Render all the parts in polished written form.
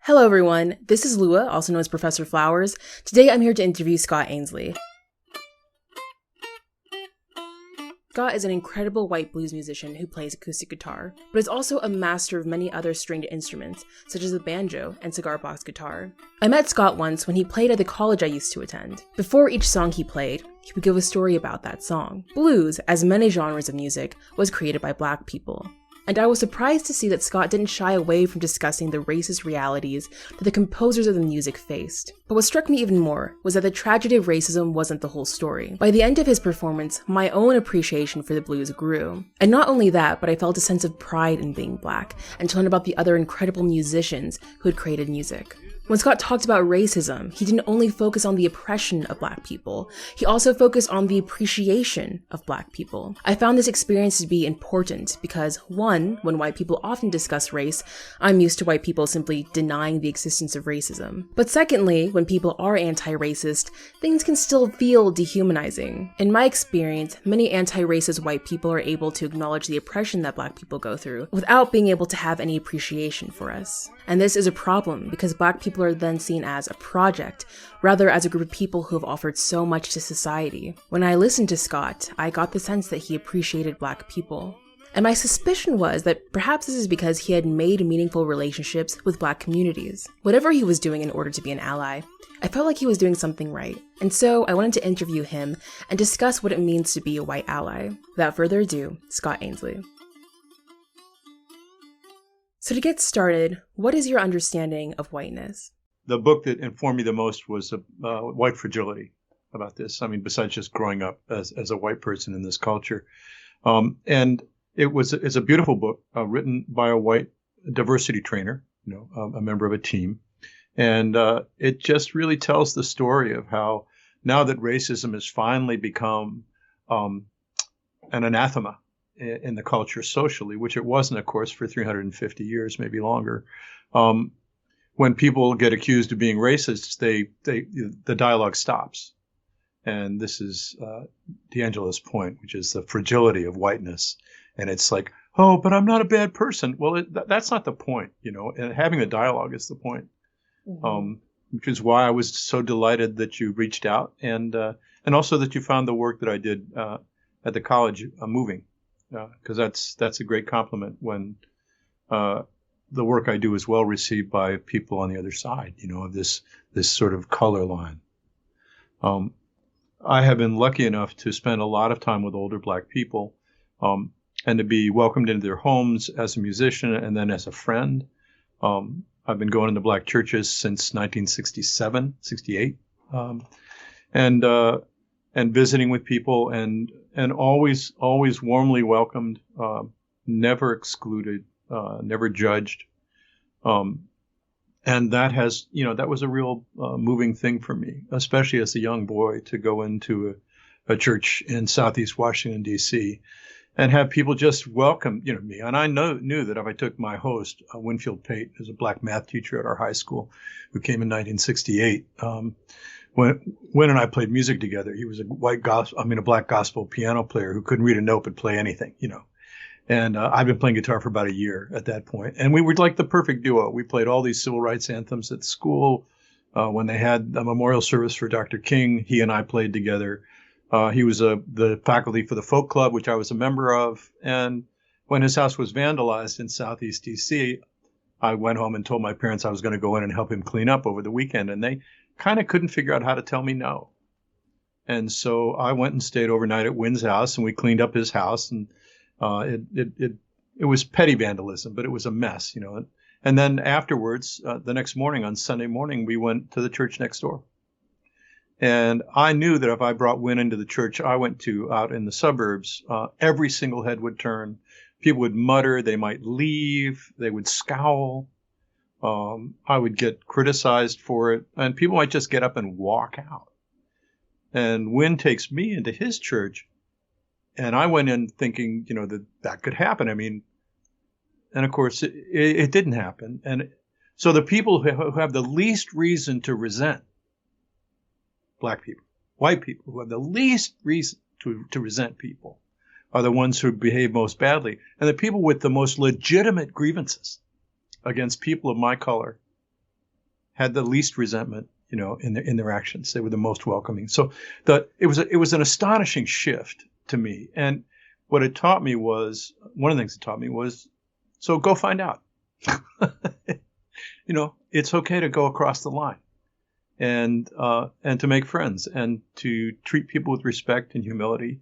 Hello everyone, this is Lua, also known as Professor Flowers. Today I'm here to interview Scott Ainslie. Scott is an incredible white blues musician who plays acoustic guitar, but is also a master of many other stringed instruments, such as the banjo and cigar box guitar. I met Scott once when he played at the college I used to attend. Before each song he played, he would give a story about that song. Blues, as many genres of music, was created by Black people. And I was surprised to see that Scott didn't shy away from discussing the racist realities that the composers of the music faced. But what struck me even more was that the tragedy of racism wasn't the whole story. By the end of his performance, my own appreciation for the blues grew. And not only that, but I felt a sense of pride in being Black, and to learn about the other incredible musicians who had created music. When Scott talked about racism, he didn't only focus on the oppression of Black people, he also focused on the appreciation of Black people. I found this experience to be important because, one, when white people often discuss race, I'm used to white people simply denying the existence of racism. But secondly, when people are anti-racist, things can still feel dehumanizing. In my experience, many anti-racist white people are able to acknowledge the oppression that Black people go through without being able to have any appreciation for us. And this is a problem because Black people are then seen as a project, rather as a group of people who have offered so much to society. When I listened to Scott, I got the sense that he appreciated Black people. And my suspicion was that perhaps this is because he had made meaningful relationships with Black communities. Whatever he was doing in order to be an ally, I felt like he was doing something right. And so I wanted to interview him and discuss what it means to be a white ally. Without further ado, Scott Ainslie. So to get started, what is your understanding of whiteness? The book that informed me the most was White Fragility about this. I mean, besides just growing up as a white person in this culture. And it's a beautiful book written by a white diversity trainer, a member of a team. And it just really tells the story of how now that racism has finally become an anathema in the culture socially, which it wasn't, of course, for 350 years, maybe longer. When people get accused of being racist, the dialogue stops. And this is D'Angelo's point, which is the fragility of whiteness. And it's like, oh, but I'm not a bad person. Well, that's not the point, and having the dialogue is the point, which is why I was so delighted that you reached out and also that you found the work that I did at the college moving, because that's a great compliment when the work I do is well received by people on the other side, of this sort of color line. I have been lucky enough to spend a lot of time with older Black people, and to be welcomed into their homes as a musician and then as a friend. I've been going into Black churches since 1967, 68, and visiting with people and always warmly welcomed, never excluded, never judged. And that was a real moving thing for me, especially as a young boy, to go into a church in Southeast Washington, D.C., and have people just welcome, me. And I knew that if I took my host, Winfield Pate, who's a Black math teacher at our high school, who came in 1968, when and I played music together, he was a Black gospel piano player who couldn't read a note but play anything, And I've been playing guitar for about a year at that point. And we were like the perfect duo. We played all these civil rights anthems at school. When they had a memorial service for Dr. King, he and I played together. He was the faculty for the folk club, which I was a member of. And when his house was vandalized in Southeast D.C., I went home and told my parents I was going to go in and help him clean up over the weekend. And they kind of couldn't figure out how to tell me no. And so I went and stayed overnight at Wynn's house, and we cleaned up his house. And it was petty vandalism, but it was a mess, And then afterwards, the next morning, on Sunday morning, we went to the church next door. And I knew that if I brought Wynn into the church I went to out in the suburbs, every single head would turn. People would mutter, they might leave, they would scowl. I would get criticized for it, and people might just get up and walk out. And Wynn takes me into his church. And I went in thinking, that could happen. I mean, and of course, it didn't happen. And so the people who have the least reason to resent Black people, white people, who have the least reason to resent people, are the ones who behave most badly. And the people with the most legitimate grievances against people of my color had the least resentment, in their actions. They were the most welcoming. So it was an astonishing shift to me. And what it taught me was, one of the things it taught me was, so go find out. It's okay to go across the line and to make friends and to treat people with respect and humility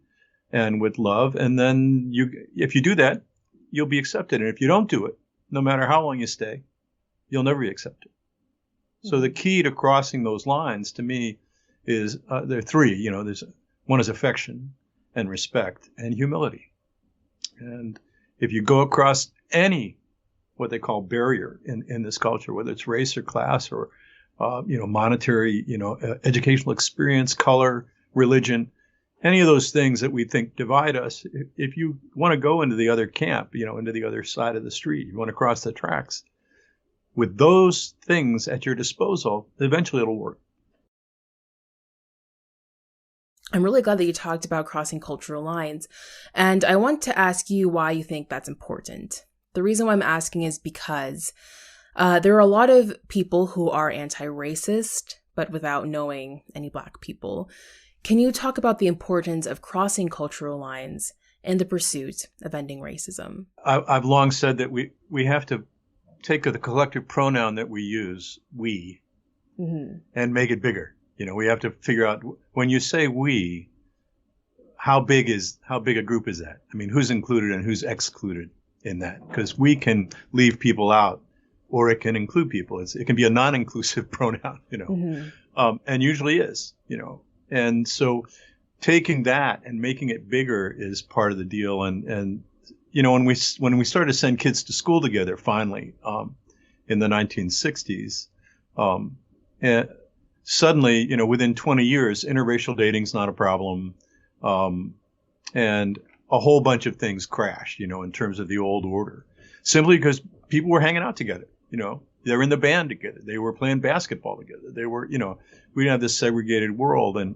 and with love. And then if you do that, you'll be accepted. And if you don't do it, no matter how long you stay, you'll never be accepted. So the key to crossing those lines to me is, there are three, there's one is affection and respect and humility. And if you go across any, what they call barrier in this culture, whether it's race or class or, monetary, educational experience, color, religion, any of those things that we think divide us, if you want to go into the other camp, into the other side of the street, you want to cross the tracks, with those things at your disposal, eventually it'll work. I'm really glad that you talked about crossing cultural lines. And I want to ask you why you think that's important. The reason why I'm asking is because there are a lot of people who are anti-racist, but without knowing any Black people. Can you talk about the importance of crossing cultural lines in the pursuit of ending racism? I've long said that we have to take the collective pronoun that we use, we, and make it bigger. We have to figure out, when you say we, how big a group is that? I mean, who's included and who's excluded in that? Because we can leave people out, or it can include people. It can be a non-inclusive pronoun, and usually is, And so taking that and making it bigger is part of the deal. And when we started to send kids to school together, finally, in the 1960s, and suddenly, within 20 years, interracial dating's not a problem, and a whole bunch of things crashed, in terms of the old order, simply because people were hanging out together. They were in the band together, they were playing basketball together, they were, we didn't have this segregated world, and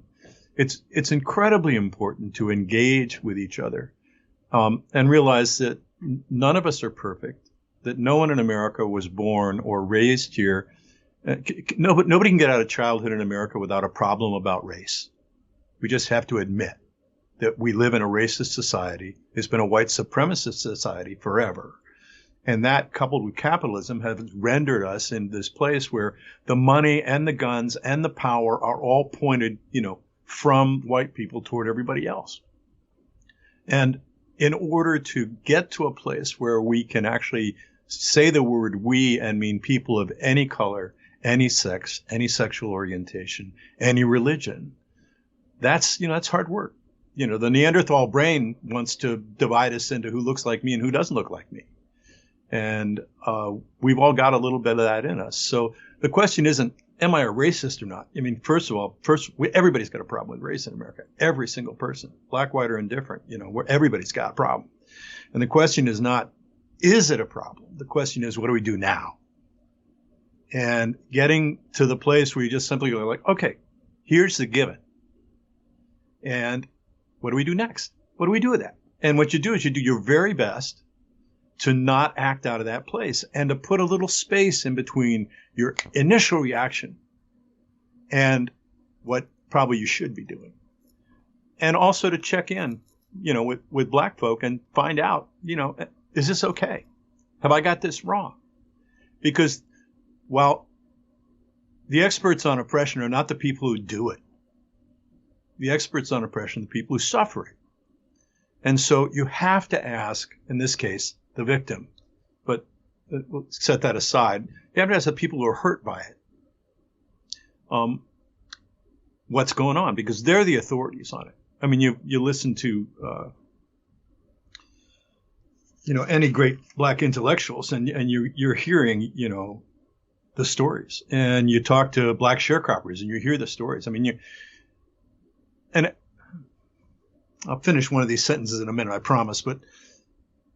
it's incredibly important to engage with each other. And realize that none of us are perfect, that no one in America was born or raised here. Nobody can get out of childhood in America without a problem about race. We just have to admit that we live in a racist society. It's been a white supremacist society forever. And that, coupled with capitalism, has rendered us in this place where the money and the guns and the power are all pointed, from white people toward everybody else. And in order to get to a place where we can actually say the word we and mean people of any color, any sex, any sexual orientation, any religion, that's hard work. The Neanderthal brain wants to divide us into who looks like me and who doesn't look like me. And we've all got a little bit of that in us. So the question isn't, am I a racist or not? I mean, first of all, everybody's got a problem with race in America. Every single person, black, white, or indifferent, where everybody's got a problem. And the question is not, is it a problem? The question is, what do we do now? And getting to the place where you just simply go like, okay, here's the given. And what do we do next? What do we do with that? And what you do is you do your very best to not act out of that place and to put a little space in between your initial reaction and what probably you should be doing. And also to check in, with black folk and find out, is this okay? Have I got this wrong? Because while the experts on oppression are not the people who do it, the experts on oppression are the people who suffer it. And so you have to ask, in this case, the victim, but we'll set that aside. You have to ask the people who are hurt by it, what's going on, because they're the authorities on it. I mean, you listen to, any great black intellectuals, and you're hearing, the stories, and you talk to black sharecroppers, and you hear the stories. I mean, and I'll finish one of these sentences in a minute, I promise, but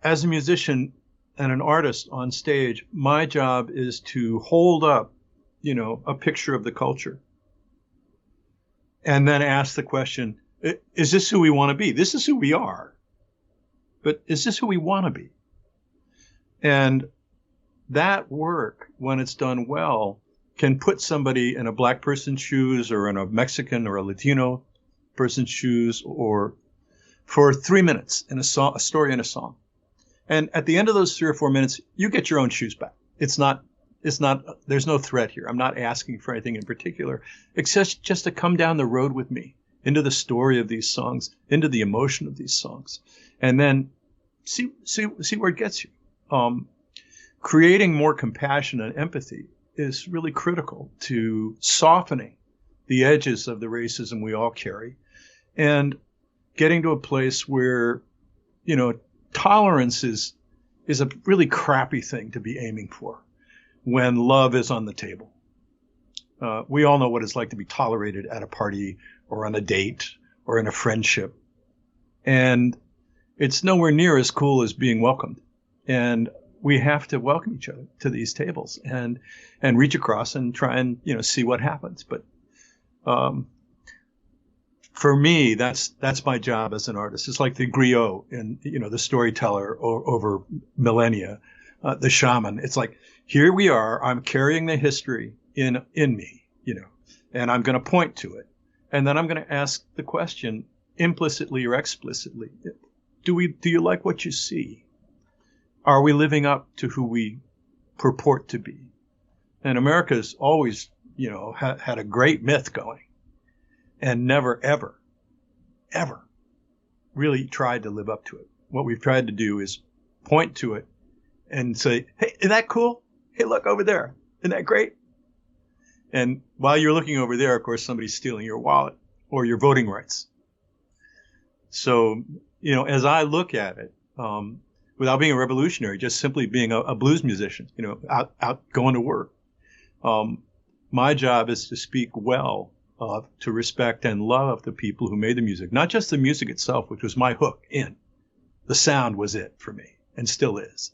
as a musician and an artist on stage, my job is to hold up, a picture of the culture and then ask the question, is this who we want to be? This is who we are, but is this who we want to be? And that work, when it's done well, can put somebody in a black person's shoes or in a Mexican or a Latino person's shoes or for 3 minutes in a story in a song. And at the end of those 3 or 4 minutes, you get your own shoes back. It's not, there's no threat here. I'm not asking for anything in particular, except just to come down the road with me into the story of these songs, into the emotion of these songs, and then see where it gets you. Creating more compassion and empathy is really critical to softening the edges of the racism we all carry and getting to a place where, tolerance is a really crappy thing to be aiming for when love is on the table. We all know what it's like to be tolerated at a party or on a date or in a friendship. And it's nowhere near as cool as being welcomed. And we have to welcome each other to these tables and reach across and try and, see what happens. But for me, that's my job as an artist. It's like the griot and, the storyteller over millennia, the shaman. It's like, here we are. I'm carrying the history in me, and I'm going to point to it. And then I'm going to ask the question implicitly or explicitly. Do you like what you see? Are we living up to who we purport to be? And America's always, had a great myth going and never, ever, ever really tried to live up to it. What we've tried to do is point to it and say, hey, isn't that cool? Hey, look over there. Isn't that great? And while you're looking over there, of course, somebody's stealing your wallet or your voting rights. So, as I look at it, without being a revolutionary, just simply being a blues musician, out going to work, my job is to speak well, to respect and love the people who made the music, not just the music itself, which was my hook in. The sound was it for me and still is.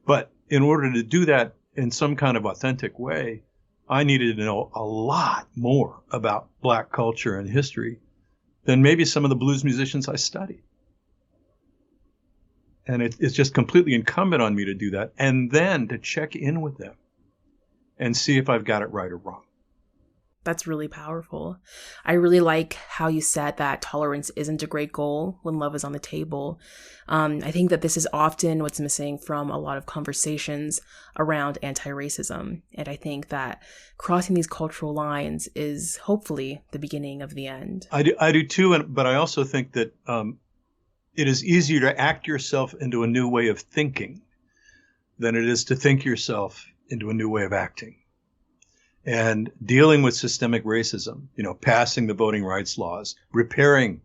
But in order to do that in some kind of authentic way, I needed to know a lot more about Black culture and history than maybe some of the blues musicians I studied. And it's just completely incumbent on me to do that and then to check in with them and see if I've got it right or wrong. That's really powerful. I really like how you said that tolerance isn't a great goal when love is on the table. I think that this is often what's missing from a lot of conversations around anti-racism. And I think that crossing these cultural lines is hopefully the beginning of the end. I do too, but I also think that it is easier to act yourself into a new way of thinking than it is to think yourself into a new way of acting. And dealing with systemic racism, passing the voting rights laws, repairing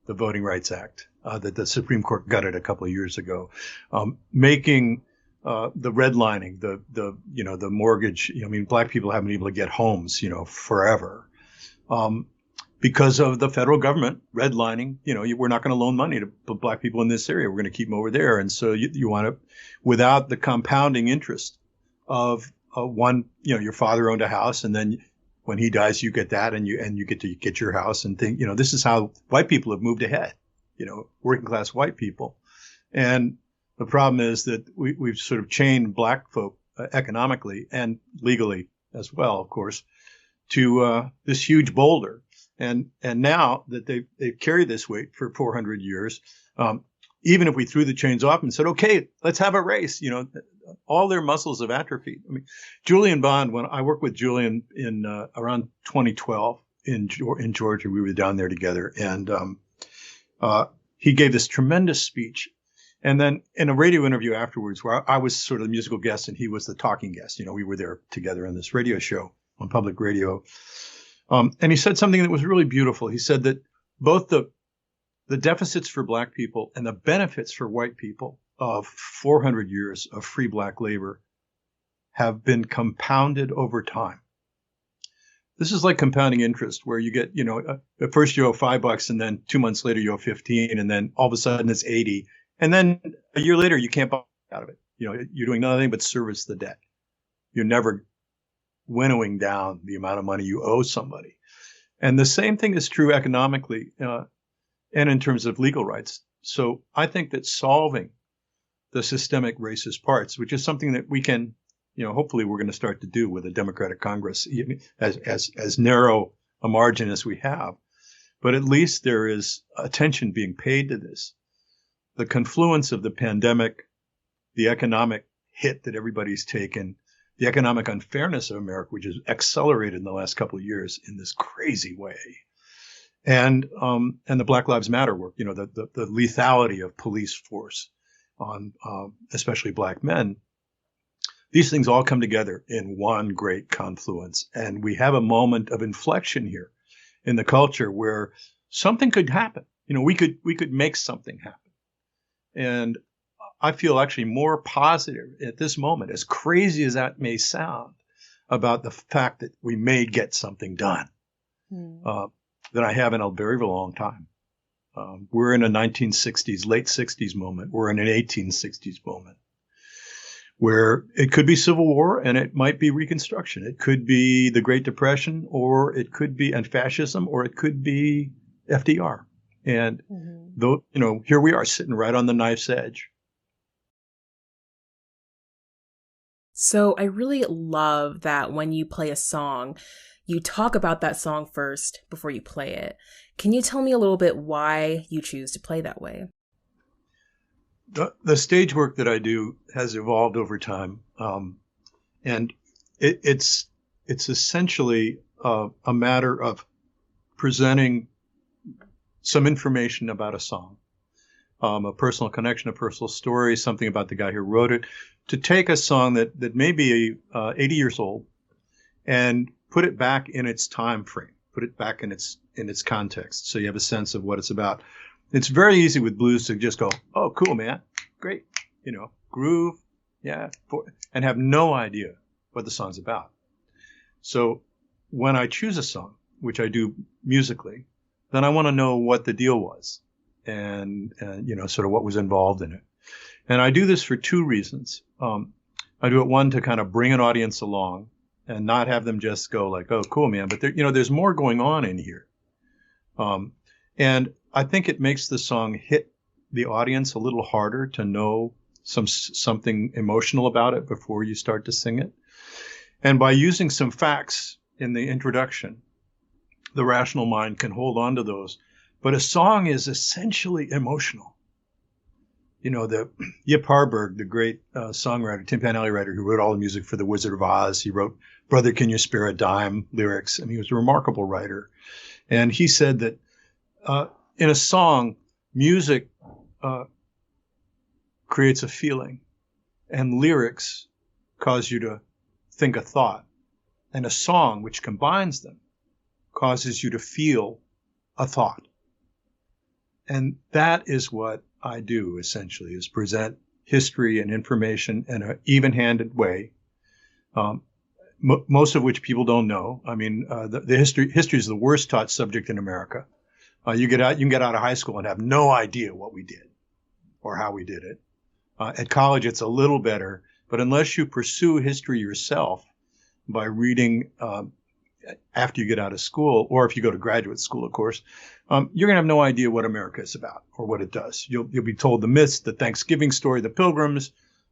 the Voting Rights Act that the Supreme Court gutted a couple of years ago, making the redlining, the mortgage. Black people haven't been able to get homes, forever, because of the federal government redlining. We're not going to loan money to Black people in this area. We're going to keep them over there. And so you want to, without the compounding interest of your father owned a house, and then when he dies, you get that, and you get to get your house and think, this is how white people have moved ahead, working class white people. And the problem is that we've sort of chained Black folk economically and legally as well, of course, to this huge boulder. And now that they've carried this weight for 400 years, even if we threw the chains off and said, okay, let's have a race, all their muscles have atrophied. Julian Bond, when I worked with Julian in around 2012 in Georgia, we were down there together, and he gave this tremendous speech. And then in a radio interview afterwards, where I was sort of the musical guest and he was the talking guest, we were there together in this radio show on public radio. And he said something that was really beautiful. He said that both the deficits for Black people and the benefits for white people of 400 years of free Black labor have been compounded over time. This is like compounding interest, where you get, at first you owe $5 and then 2 months later you owe 15, and then all of a sudden it's 80. And then a year later you can't buy out of it. You're doing nothing but service the debt. You're never winnowing down the amount of money you owe somebody. And the same thing is true economically and in terms of legal rights. So I think that solving the systemic racist parts, which is something that we can, hopefully we're going to start to do with a Democratic Congress, as narrow a margin as we have. But at least there is attention being paid to this. The confluence of the pandemic, the economic hit that everybody's taken, the economic unfairness of America, which has accelerated in the last couple of years in this crazy way, and the Black Lives Matter work, the lethality of police force on especially Black men. These things all come together in one great confluence, and we have a moment of inflection here in the culture where something could happen. We could make something happen, and I feel actually more positive at this moment, as crazy as that may sound, about the fact that we may get something done than I have in a very, very long time. We're in a 1960s, late 60s moment. We're in an 1860s moment where it could be Civil War and it might be Reconstruction. It could be the Great Depression, or it could be and fascism, or it could be FDR. And though, here we are sitting right on the knife's edge. So I really love that when you play a song, you talk about that song first before you play it. Can you tell me a little bit why you choose to play that way? The stage work that I do has evolved over time, and it's essentially a matter of presenting some information about a song, a personal connection, a personal story, something about the guy who wrote it, to take a song that may be 80 years old and put it back in its time frame, put it back in its context, so you have a sense of what it's about. It's very easy with blues to just go, oh, cool, man, great, groove, yeah, and have no idea what the song's about. So when I choose a song, which I do musically, then I want to know what the deal was and sort of what was involved in it. And I do this for two reasons. I do it, one, to kind of bring an audience along and not have them just go like, oh, cool, man, but there's more going on in here. And I think it makes the song hit the audience a little harder to know something emotional about it before you start to sing it. And by using some facts in the introduction, the rational mind can hold on to those. But a song is essentially emotional. The Yip Harburg, the great songwriter, timpanelli writer who wrote all the music for The Wizard of Oz, he wrote Brother, Can You Spare a Dime lyrics, and he was a remarkable writer. And he said that in a song, music creates a feeling, and lyrics cause you to think a thought. And a song, which combines them, causes you to feel a thought. And that is what I do, essentially, is present history and information in an even-handed way, most of which people don't know. I mean, the history is the worst taught subject in America. You can get out of high school and have no idea what we did or how we did it. At college, it's a little better, but unless you pursue history yourself by reading after you get out of school, or if you go to graduate school, of course, you're going to have no idea what America is about or what it does. You'll be told the myths, the Thanksgiving story, the Pilgrims,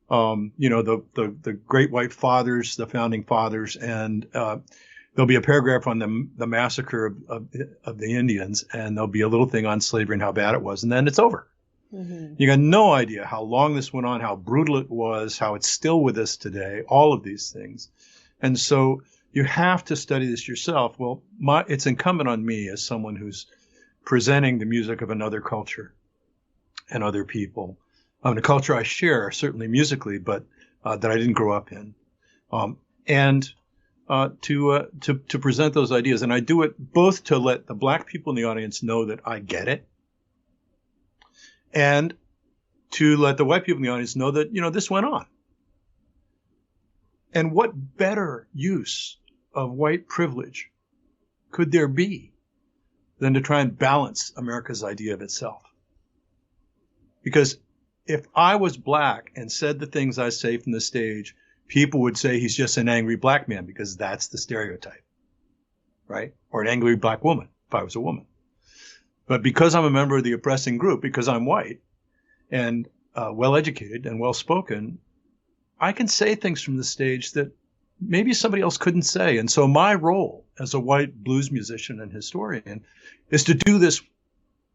the Great White Fathers, the Founding Fathers, and there'll be a paragraph on the massacre of the Indians, and there'll be a little thing on slavery and how bad it was, and then it's over. Mm-hmm. You got no idea how long this went on, how brutal it was, how it's still with us today, all of these things. And so you have to study this yourself. Well, it's incumbent on me as someone who's presenting the music of another culture and other people, a culture I share, certainly musically, but that I didn't grow up in, and to present those ideas. And I do it both to let the Black people in the audience know that I get it, and to let the white people in the audience know that, this went on. And what better use of white privilege could there be than to try and balance America's idea of itself? Because if I was Black and said the things I say from the stage, people would say he's just an angry Black man, because that's the stereotype, right? Or an angry Black woman, if I was a woman. But because I'm a member of the oppressing group, because I'm white and well-educated and well-spoken, I can say things from the stage that maybe somebody else couldn't say. And so my role as a white blues musician and historian is to do this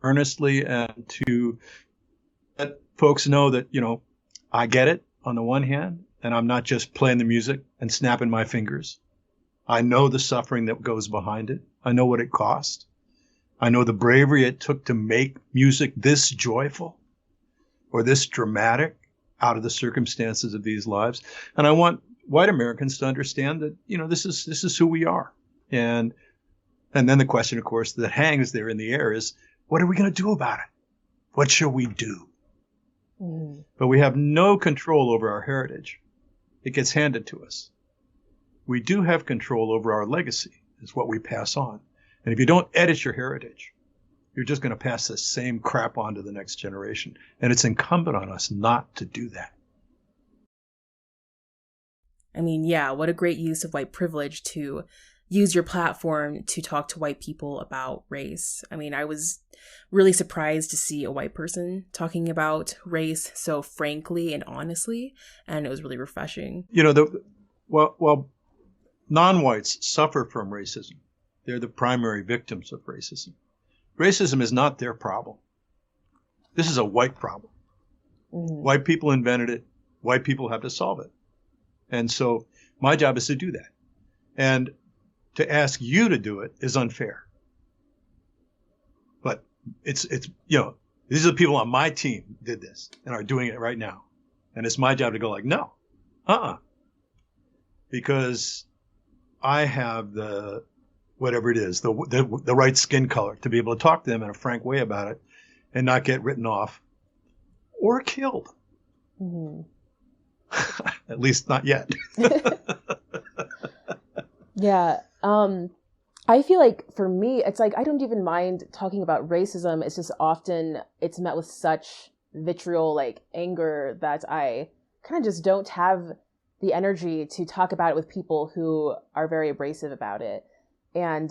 earnestly and to let folks know that, I get it on the one hand, and I'm not just playing the music and snapping my fingers. I know the suffering that goes behind it. I know what it cost. I know the bravery it took to make music this joyful or this dramatic out of the circumstances of these lives. And I want white Americans to understand that, this is who we are. And then the question, of course, that hangs there in the air is, what are we going to do about it? What shall we do? Mm. But we have no control over our heritage. It gets handed to us. We do have control over our legacy, is what we pass on. And if you don't edit your heritage, you're just going to pass the same crap on to the next generation. And it's incumbent on us not to do that. I mean, yeah, what a great use of white privilege to use your platform to talk to white people about race. I mean, I was really surprised to see a white person talking about race so frankly and honestly, and it was really refreshing. Well, non-whites suffer from racism. They're the primary victims of racism. Racism is not their problem. This is a white problem. Mm-hmm. White people invented it. White people have to solve it. And so my job is to do that. And to ask you to do it is unfair. But it's these are the people on my team did this and are doing it right now. And it's my job to go like, no, because I have the whatever it is, the right skin color to be able to talk to them in a frank way about it and not get written off or killed. Mm-hmm. At least not yet. Yeah. I feel like for me, it's like I don't even mind talking about racism. It's just often it's met with such vitriol, like anger, that I kind of just don't have the energy to talk about it with people who are very abrasive about it. And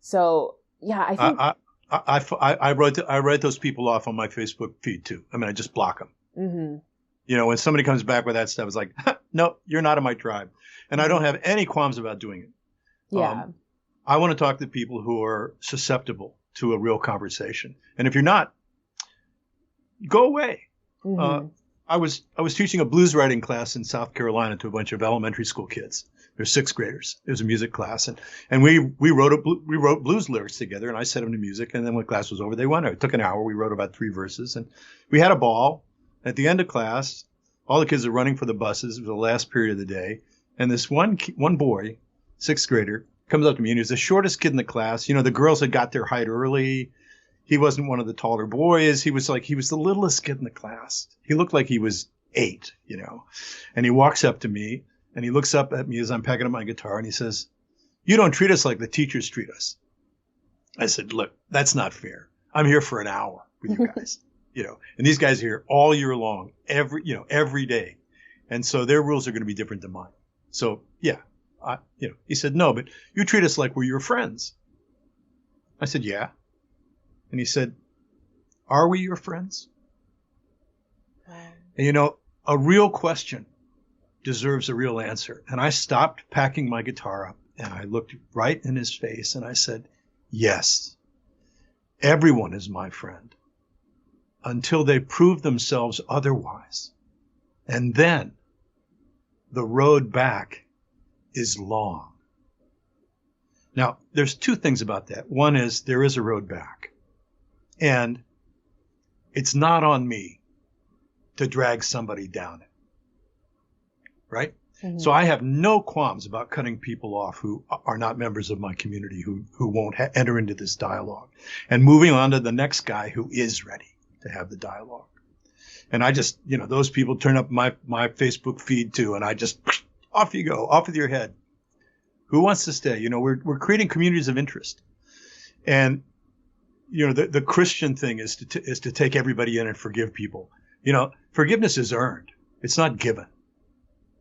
so, yeah, I think I write those people off on my Facebook feed too. I mean, I just block them. Mm-hmm. When somebody comes back with that stuff, it's like, no, you're not in my tribe. And I don't have any qualms about doing it. Yeah. I want to talk to people who are susceptible to a real conversation. And if you're not, go away. Mm-hmm. I was teaching a blues writing class in South Carolina to a bunch of elementary school kids. They're sixth graders. It was a music class, and we wrote blues lyrics together, and I set them to music. And then when class was over, they went. It took an hour. We wrote about 3 verses, and we had a ball. At the end of class, all the kids are running for the buses. It was the last period of the day, and this one boy, sixth grader, comes up to me, and he was the shortest kid in the class. The girls had got their height early. He wasn't one of the taller boys. He was the littlest kid in the class. He looked like he was 8, And he walks up to me and he looks up at me as I'm packing up my guitar and he says, "You don't treat us like the teachers treat us." I said, "Look, that's not fair. I'm here for an hour with you guys, and these guys are here all year long, every day. And so their rules are going to be different than mine. So yeah, he said, "No, but you treat us like we're your friends." I said, "Yeah." And he said, "Are we your friends?" And a real question deserves a real answer. And I stopped packing my guitar up and I looked right in his face and I said, "Yes, everyone is my friend until they prove themselves otherwise. And then the road back is long." Now, there's 2 things about that. One is there is a road back. And it's not on me to drag somebody down it. Right? Mm-hmm. So I have no qualms about cutting people off who are not members of my community, who won't enter into this dialogue, and moving on to the next guy who is ready to have the dialogue. And I just, those people turn up my Facebook feed too, and I just, off you go, off with your head. Who wants to stay? We're creating communities of interest. And the Christian thing is to take everybody in and forgive people. Forgiveness is earned. It's not given.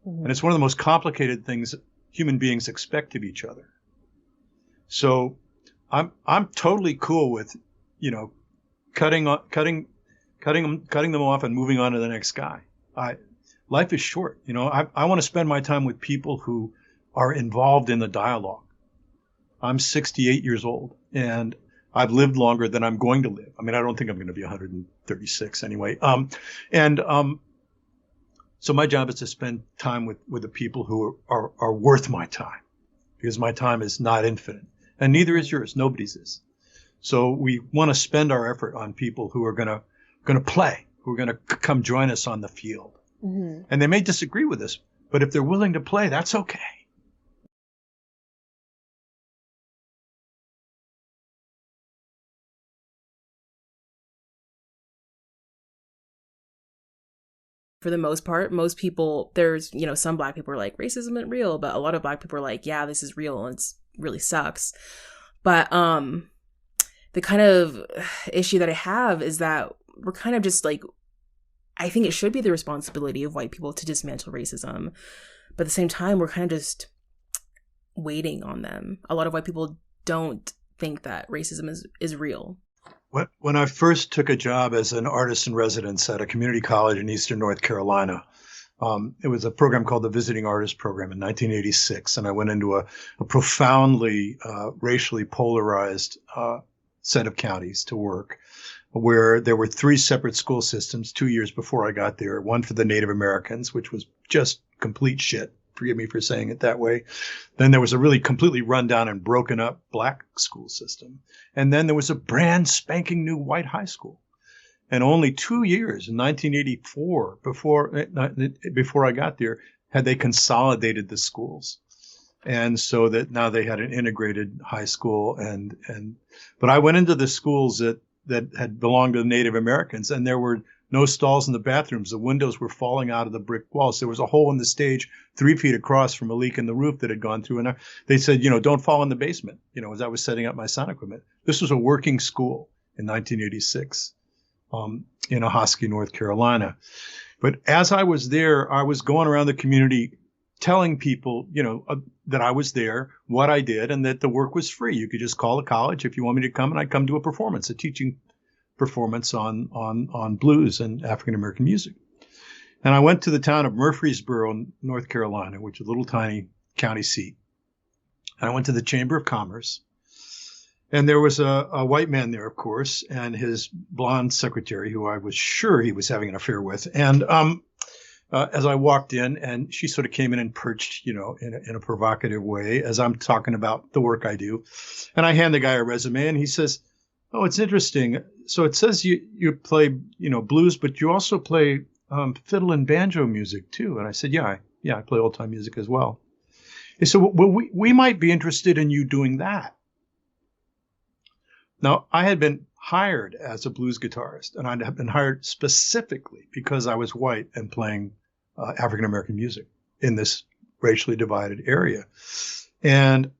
Mm-hmm. And it's one of the most complicated things human beings expect of each other. So I'm totally cool with, cutting them off and moving on to the next guy. life is short. You know, I want to spend my time with people who are involved in the dialogue. I'm 68 years old, and I've lived longer than I'm going to live. I mean, I don't think I'm going to be 136 anyway. So my job is to spend time with the people who are worth my time, because my time is not infinite, and neither is yours. Nobody's is. So we want to spend our effort on people who are going to play, who are going to come join us on the field. Mm-hmm. And they may disagree with us, but if they're willing to play, that's okay. For the most part, most people, there's, you know, some Black people are like, racism isn't real, but a lot of Black people are like, yeah, this is real and it's really sucks. But the kind of issue that I have is that we're kind of just like, I think it should be the responsibility of white people to dismantle racism. But at the same time, we're kind of just waiting on them. A lot of white people don't think that racism is real. When I first took a job as an artist in residence at a community college in Eastern North Carolina, it was a program called the Visiting Artist Program in 1986. And I went into a profoundly racially polarized set of counties to work, where there were 3 separate school systems 2 years before I got there. One for the Native Americans, which was just complete shit. Forgive me for saying it that way. Then there was a really completely run down and broken up Black school system. And then there was a brand spanking new white high school. And only 2 years, in 1984, before I got there, had they consolidated the schools. And so that now they had an integrated high school. But I went into the schools that had belonged to the Native Americans, and there were no stalls in the bathrooms. The windows were falling out of the brick walls. There was a hole in the stage 3 feet across from a leak in the roof that had gone through. And they said, you know, don't fall in the basement, you know, as I was setting up my sound equipment. This was a working school in 1986 in Ahoskie, North Carolina. But as I was there, I was going around the community telling people, you know, that I was there, what I did, and that the work was free. You could just call the college if you want me to come, and I'd come do a performance, a teaching performance on blues and African American music. And I went to the town of Murfreesboro, North Carolina, which is a little tiny county seat. And I went to the Chamber of Commerce. And there was a white man there, of course, and his blonde secretary, who I was sure he was having an affair with. And as I walked in, and she sort of came in and perched, you know, in a provocative way as I'm talking about the work I do. And I hand the guy a resume, and he says, "Oh, it's interesting. So it says you play, you know, blues, but you also play fiddle and banjo music too." And I said, "Yeah, I play old time music as well." He said, "Well, we might be interested in you doing that." Now, I had been hired as a blues guitarist, and I'd have been hired specifically because I was white and playing African American music in this racially divided area. And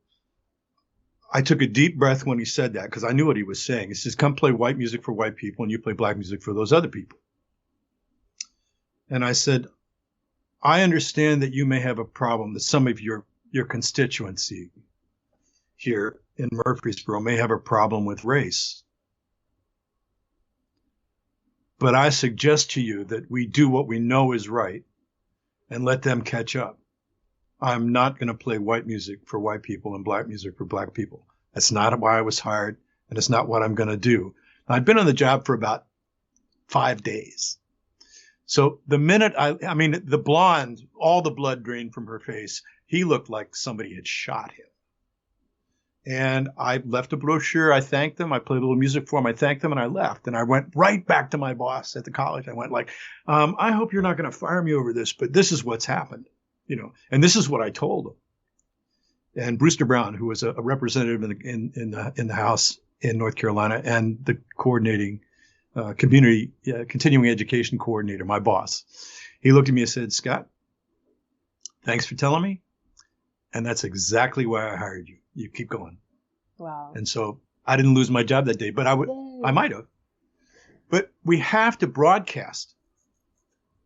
I took a deep breath when he said that, because I knew what he was saying. He says, "Come play white music for white people, and you play Black music for those other people." And I said, "I understand that you may have a problem, that some of your constituency here in Murfreesboro may have a problem with race. But I suggest to you that we do what we know is right and let them catch up. I'm not going to play white music for white people and Black music for Black people. That's not why I was hired, and it's not what I'm going to do." I'd been on the job for about 5 days. So the minute I mean, the blonde, all the blood drained from her face, he looked like somebody had shot him. And I left a brochure. I thanked them. I played a little music for them. I thanked them, and I left. And I went right back to my boss at the college. I went like, "I hope you're not going to fire me over this, but this is what's happened, you know." And this is what I told him. And Brewster Brown, who was a representative in the House in North Carolina, and the coordinating community continuing education coordinator, my boss, he looked at me and said, "Scott, thanks for telling me. And that's exactly why I hired you. You keep going." Wow. And so I didn't lose my job that day, but I might have. But we have to broadcast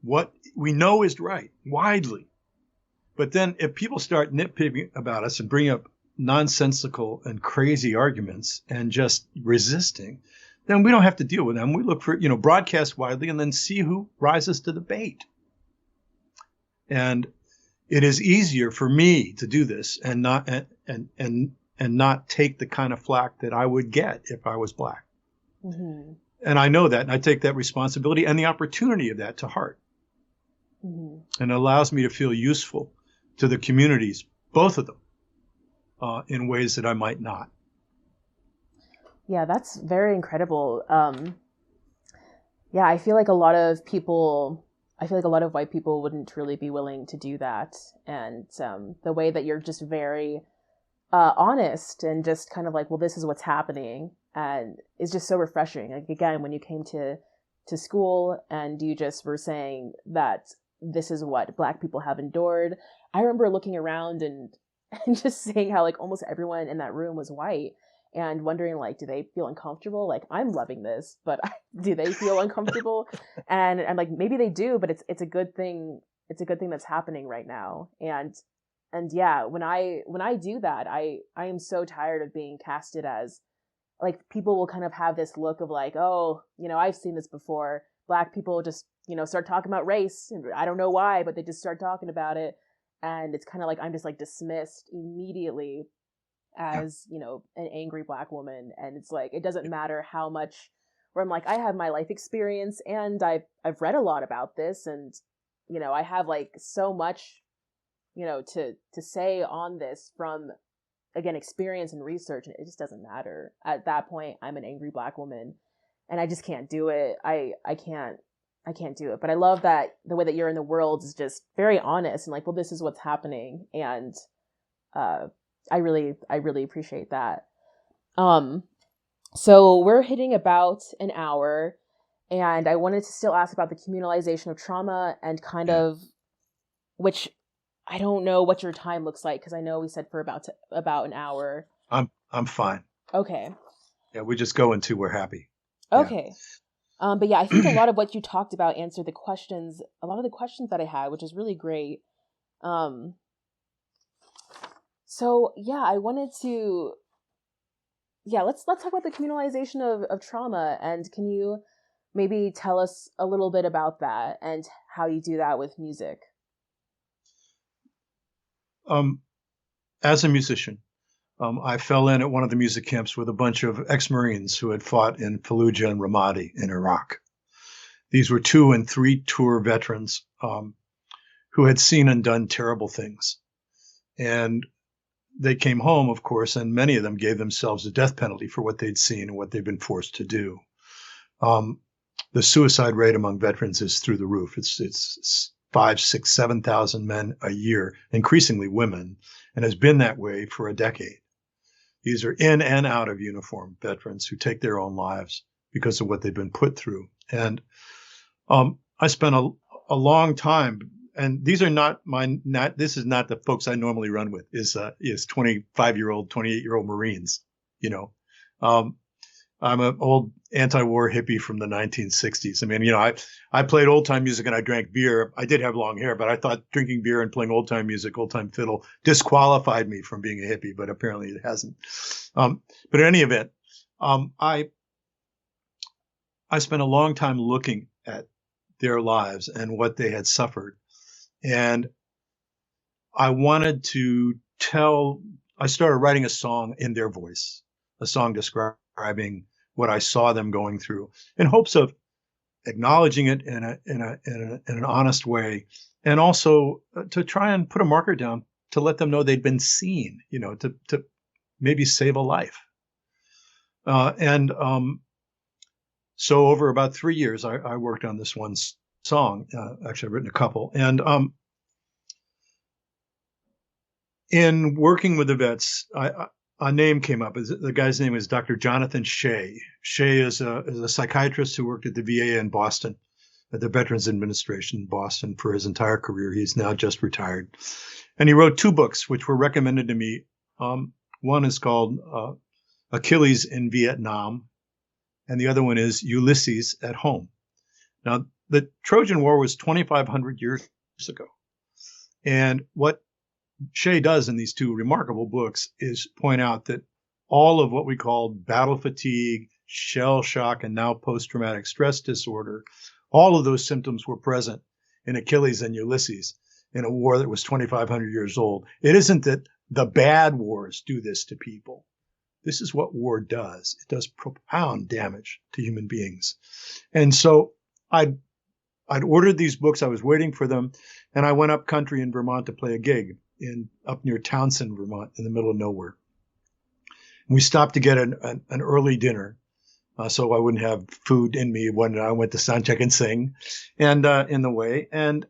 what we know is right widely. But then if people start nitpicking about us and bring up nonsensical and crazy arguments and just resisting, then we don't have to deal with them. We look for, you know, broadcast widely and then see who rises to the bait. And it is easier for me to do this and not take the kind of flack that I would get if I was Black. Mm-hmm. And I know that, and I take that responsibility and the opportunity of that to heart. Mm-hmm. And it allows me to feel useful to the communities, both of them, in ways that I might not. Yeah, that's very incredible. Yeah, I feel like a lot of white people wouldn't really be willing to do that. And the way that you're just very honest and just kind of like, well, this is what's happening, and it's just so refreshing. Like, again, when you came to school and you just were saying that this is what Black people have endured. I remember looking around and just saying how like almost everyone in that room was white, and wondering like, do they feel uncomfortable? Like, I'm loving this, but do they feel uncomfortable? And I'm like, maybe they do, but it's a good thing. It's a good thing that's happening right now. And yeah, when I do that, I am so tired of being casted as, like, people will kind of have this look of like, oh, I've seen this before. Black people just, start talking about race. And I don't know why, but they just start talking about it. And it's kind of like I'm just like dismissed immediately as, an angry Black woman. And it's like, it doesn't matter how much, where I'm like, I have my life experience and I've read a lot about this, and, I have like so much, to say on this from, again, experience and research, and it just doesn't matter. At that point, I'm an angry Black woman and I just can't do it. I can't do it. But I love that the way that you're in the world is just very honest and like, well, this is what's happening. And I really appreciate that. So we're hitting about an hour, and I wanted to still ask about the communalization of trauma and kind of, which I don't know what your time looks like, because I know we said for about an hour. I'm fine. Okay. Yeah, we just go until we're happy. Okay. Yeah. But yeah, I think a lot of what you talked about answered a lot of the questions that I had, which is really great. So yeah, I wanted to, let's talk about the communalization of trauma, and can you maybe tell us a little bit about that and how you do that with music? As a musician, I fell in at one of the music camps with a bunch of ex-Marines who had fought in Fallujah and Ramadi in Iraq. These were 2 and 3 tour veterans who had seen and done terrible things. And they came home, of course, and many of them gave themselves a death penalty for what they'd seen and what they'd been forced to do. The suicide rate among veterans is through the roof. It's 5, 6, 7,000 men a year, increasingly women, and has been that way for a decade. These are in and out of uniform veterans who take their own lives because of what they've been put through. And I spent a long time, and these are this is not the folks I normally run with, is 25-year-old, 28-year-old Marines, I'm an old anti-war hippie from the 1960s. I mean, I played old time music and I drank beer. I did have long hair, but I thought drinking beer and playing old time music, old time fiddle, disqualified me from being a hippie, but apparently it hasn't. But in any event, I spent a long time looking at their lives and what they had suffered. And I wanted to I started writing a song in their voice, a song describing what I saw them going through, in hopes of acknowledging it in an honest way, and also to try and put a marker down to let them know they'd been seen, to maybe save a life. So over about 3 years, I worked on this one song. Actually, I've written a couple, and in working with the vets, a name came up. The guy's name is Dr. Jonathan Shea. Shea is a psychiatrist who worked at the VA in Boston, at the Veterans Administration in Boston for his entire career. He's now just retired. And he wrote 2 books, which were recommended to me. One is called Achilles in Vietnam, and the other one is Ulysses at Home. Now, the Trojan War was 2,500 years ago. And what Shea does in these 2 remarkable books is point out that all of what we call battle fatigue, shell shock, and now post-traumatic stress disorder, all of those symptoms were present in Achilles and Ulysses. in a war that was 2,500 years old. It isn't that the bad wars do this to people. This is what war does. It does profound damage to human beings. And so I'd ordered these books. I was waiting for them. And I went up country in Vermont to play a gig up near Townsend, Vermont, in the middle of nowhere. We stopped to get an early dinner, so I wouldn't have food in me when I went to sound check and sing, and in the way. And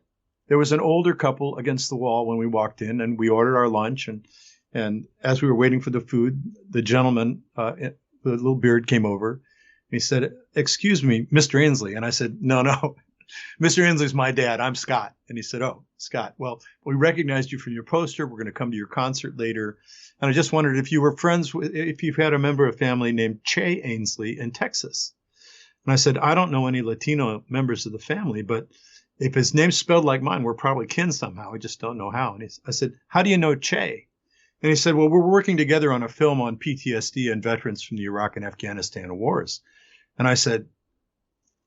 there was an older couple against the wall when we walked in, and we ordered our lunch. And as we were waiting for the food, the gentleman, the little beard, came over. He said, "Excuse me, Mr. Ainslie." And I said, No. Mr. Ainslie's my dad. I'm Scott. And he said, "Oh, Scott, well, we recognized you from your poster. We're going to come to your concert later. And I just wondered if you were friends if you've had a member of family named Shea Ainslie in Texas." And I said, "I don't know any Latino members of the family, but if his name's spelled like mine, we're probably kin somehow. I just don't know how." And I said, "How do you know Shea?" And he said, "Well, we're working together on a film on PTSD and veterans from the Iraq and Afghanistan wars." And I said,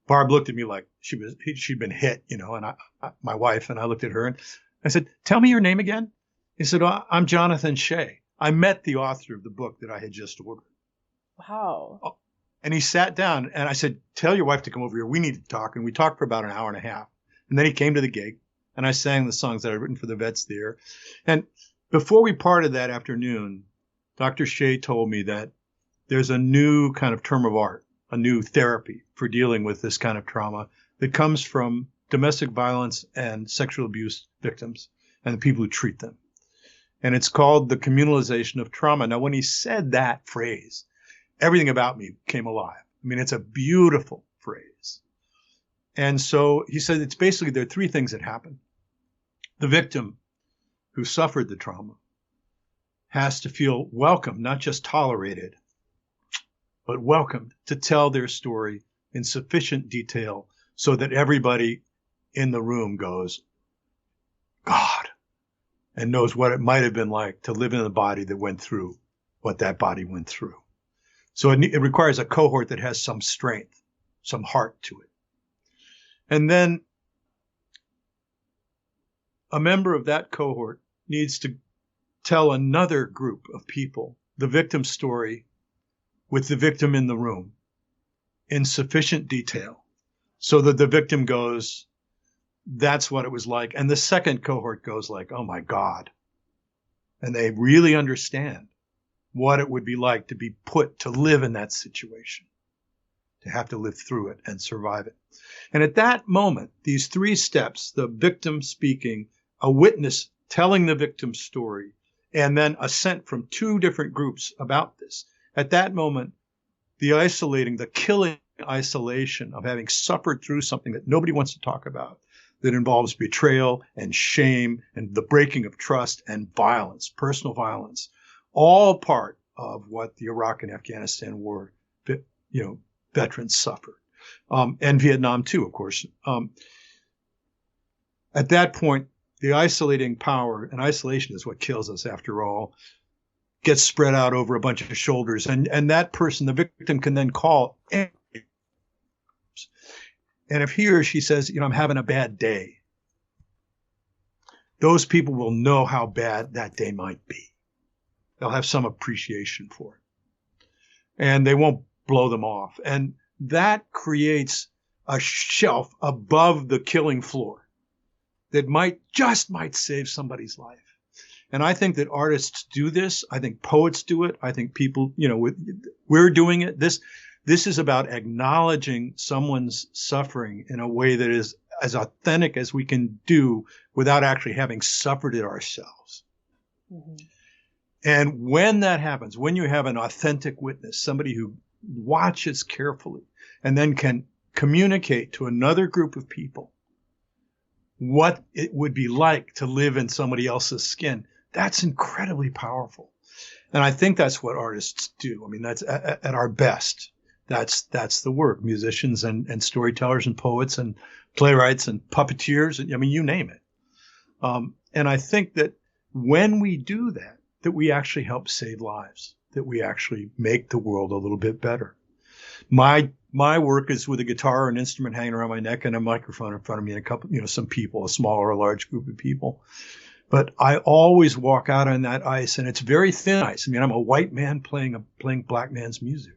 Barb looked at me like she'd been hit, and my wife, and I looked at her and I said, "Tell me your name again." He said, "I'm Jonathan Shea. I met the author of the book that I had just ordered." Wow. Oh, and he sat down and I said, "Tell your wife to come over here. We need to talk." And we talked for about an hour and a half. And then he came to the gig and I sang the songs that I'd written for the vets there. And before we parted that afternoon, Dr. Shea told me that there's a new kind of term of art, a new therapy for dealing with this kind of trauma that comes from domestic violence and sexual abuse victims and the people who treat them. And it's called the communalization of trauma. Now, when he said that phrase, everything about me came alive. I mean, it's a beautiful phrase. And so he said it's basically there are three things that happen. The victim who suffered the trauma has to feel welcome, not just tolerated, but welcomed to tell their story in sufficient detail so that everybody in the room goes, "God," and knows what it might have been like to live in a body that went through what that body went through. So it requires a cohort that has some strength, some heart to it. And then a member of that cohort needs to tell another group of people the victim's story with the victim in the room in sufficient detail so that the victim goes, "That's what it was like." And the second cohort goes like, "Oh my God." And they really understand what it would be like to be put to live in that situation, to have to live through it and survive it. And at that moment, these three steps, the victim speaking, a witness telling the victim's story, and then assent from two different groups about this. At that moment, the killing isolation of having suffered through something that nobody wants to talk about, that involves betrayal and shame and the breaking of trust and violence, personal violence, all part of what the Iraq and Afghanistan war, veterans suffered, and Vietnam too, of course. At that point, the isolating power, and isolation is what kills us after all, gets spread out over a bunch of shoulders. And that person, the victim, can then call. And if he or she says, "I'm having a bad day," those people will know how bad that day might be. They'll have some appreciation for it. And they won't blow them off. And that creates a shelf above the killing floor that might save somebody's life. And I think that artists do this. I think poets do it. I think people, we're doing it. This is about acknowledging someone's suffering in a way that is as authentic as we can do without actually having suffered it ourselves. Mm-hmm. And when that happens, when you have an authentic witness, somebody who watches carefully and then can communicate to another group of people what it would be like to live in somebody else's skin, that's incredibly powerful. And I think that's what artists do. I mean, that's at our best. That's the work. Musicians and storytellers and poets and playwrights and puppeteers. And, I mean, you name it. And I think that when we do that we actually help save lives, that we actually make the world a little bit better. My my work is with a guitar, an instrument hanging around my neck, and a microphone in front of me, and a couple, some people, a small or a large group of people. But I always walk out on that ice, and it's very thin ice. I mean, I'm a white man playing black man's music.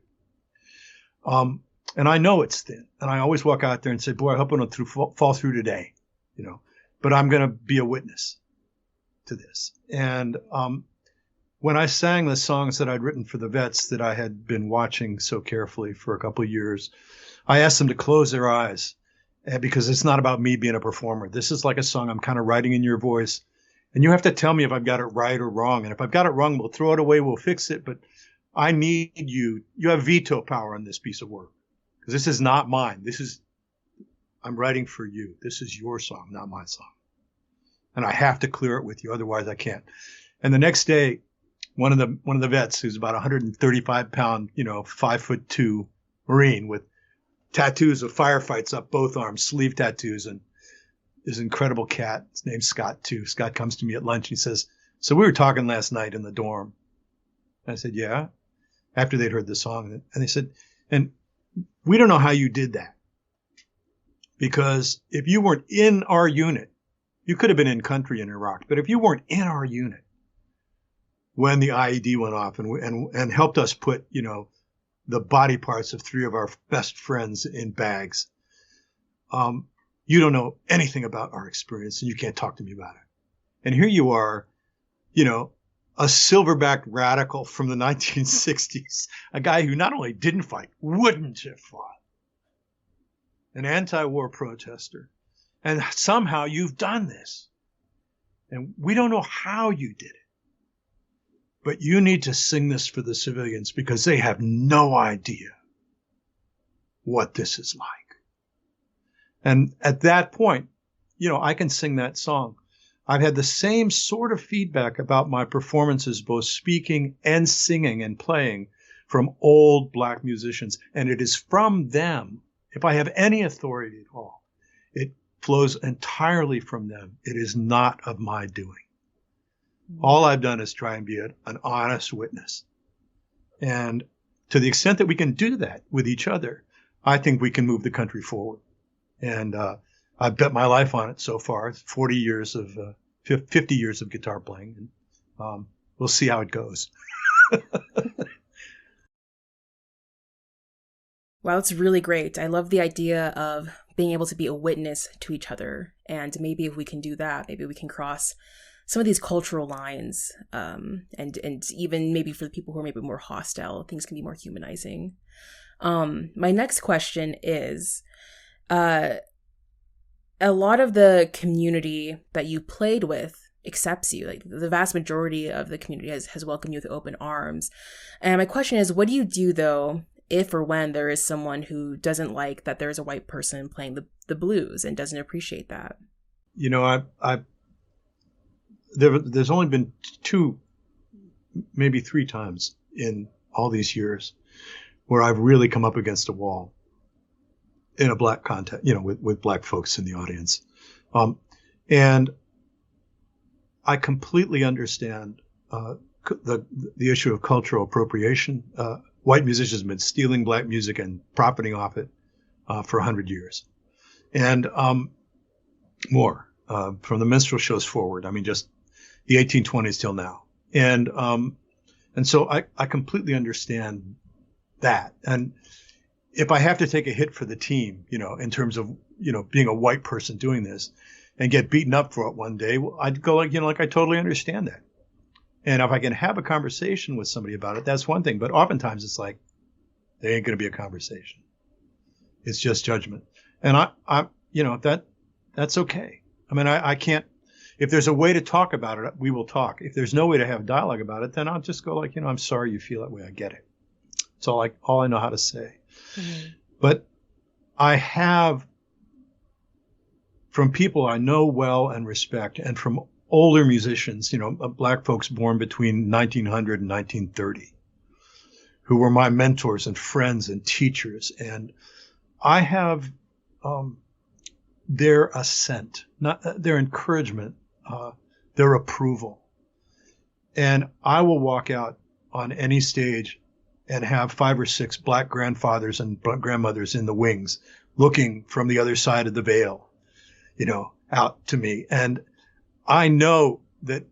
And I know it's thin. And I always walk out there and say, boy, I hope I don't fall through today, but I'm going to be a witness to this. And when I sang the songs that I'd written for the vets that I had been watching so carefully for a couple of years, I asked them to close their eyes because it's not about me being a performer. This is like a song I'm kind of writing in your voice. And you have to tell me if I've got it right or wrong. And if I've got it wrong, we'll throw it away, we'll fix it. But I need you. You have veto power on this piece of work because this is not mine. I'm writing for you. This is your song, not my song. And I have to clear it with you. Otherwise I can't. And the next day, one of the vets, who's about 135 pound, 5'2" Marine with tattoos of firefights up both arms, sleeve tattoos, and this incredible cat. His name's Scott too. Scott comes to me at lunch. He says, so we were talking last night in the dorm. I said, yeah, after they'd heard the song. And they said, and we don't know how you did that. Because if you weren't in our unit, you could have been in country in Iraq, but if you weren't in our unit when the IED went off and helped us put, the body parts of 3 of our best friends in bags, you don't know anything about our experience and you can't talk to me about it. And here you are, a silverback radical from the 1960s, a guy who not only didn't fight, wouldn't have fought, an anti-war protester. And somehow you've done this. And we don't know how you did it. But you need to sing this for the civilians because they have no idea what this is like. And at that point, I can sing that song. I've had the same sort of feedback about my performances, both speaking and singing and playing, from old black musicians. And it is from them, if I have any authority at all, it flows entirely from them. It is not of my doing. All I've done is try and be an honest witness. And to the extent that we can do that with each other, I think we can move the country forward. And I've bet my life on it so far. 50 years of guitar playing. And we'll see how it goes. Wow, that's really great. I love the idea of being able to be a witness to each other. And maybe if we can do that, maybe we can cross some of these cultural lines, and even maybe for the people who are maybe more hostile, things can be more humanizing. My next question is, a lot of the community that you played with accepts you. Like the vast majority of the community has welcomed you with open arms. And my question is, what do you do though, if or when there is someone who doesn't like that there is a white person playing the blues and doesn't appreciate that? There's only been 2, maybe 3 times in all these years where I've really come up against a wall in a black context, with black folks in the audience. And I completely understand the issue of cultural appropriation. White musicians have been stealing black music and profiting off it for 100 years. And more, from the minstrel shows forward. I mean, just the 1820s till now. And so I completely understand that. And if I have to take a hit for the team, in terms of, being a white person doing this and get beaten up for it one day, I'd go like I totally understand that. And if I can have a conversation with somebody about it, that's one thing. But oftentimes it's like, there ain't going to be a conversation. It's just judgment. And that's okay. I mean, I can't, if there's a way to talk about it, we will talk. If there's no way to have dialogue about it, then I'll just go like, I'm sorry you feel that way. I get it. It's all I know how to say. Mm-hmm. But I have, from people I know well and respect, and from older musicians, black folks born between 1900 and 1930, who were my mentors and friends and teachers. And I have their assent, not their encouragement, their approval. And I will walk out on any stage and have 5 or 6 black grandfathers and grandmothers in the wings looking from the other side of the veil, out to me. And I know that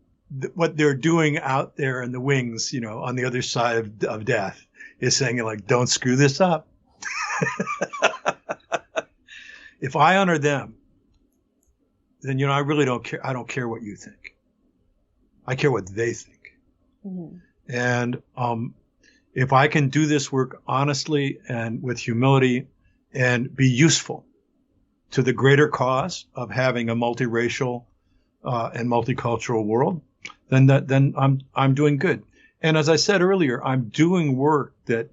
what they're doing out there in the wings, on the other side of death is saying, like, don't screw this up. If I honor them, then, I really don't care. I don't care what you think. I care what they think. Mm-hmm. And if I can do this work honestly and with humility and be useful to the greater cause of having a multiracial and multicultural world, then I'm doing good. And as I said earlier, I'm doing work that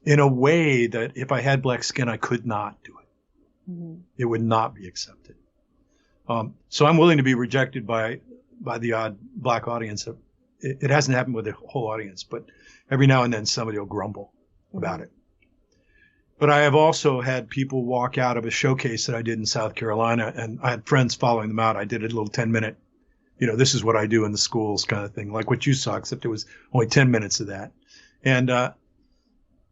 in a way that if I had black skin, I could not do it. Mm-hmm. It would not be accepted. So I'm willing to be rejected by the odd black audience. It hasn't happened with the whole audience, but every now and then somebody will grumble about it. But I have also had people walk out of a showcase that I did in South Carolina, and I had friends following them out. I did a little 10-minute, this is what I do in the schools kind of thing, like what you saw, except it was only 10 minutes of that. And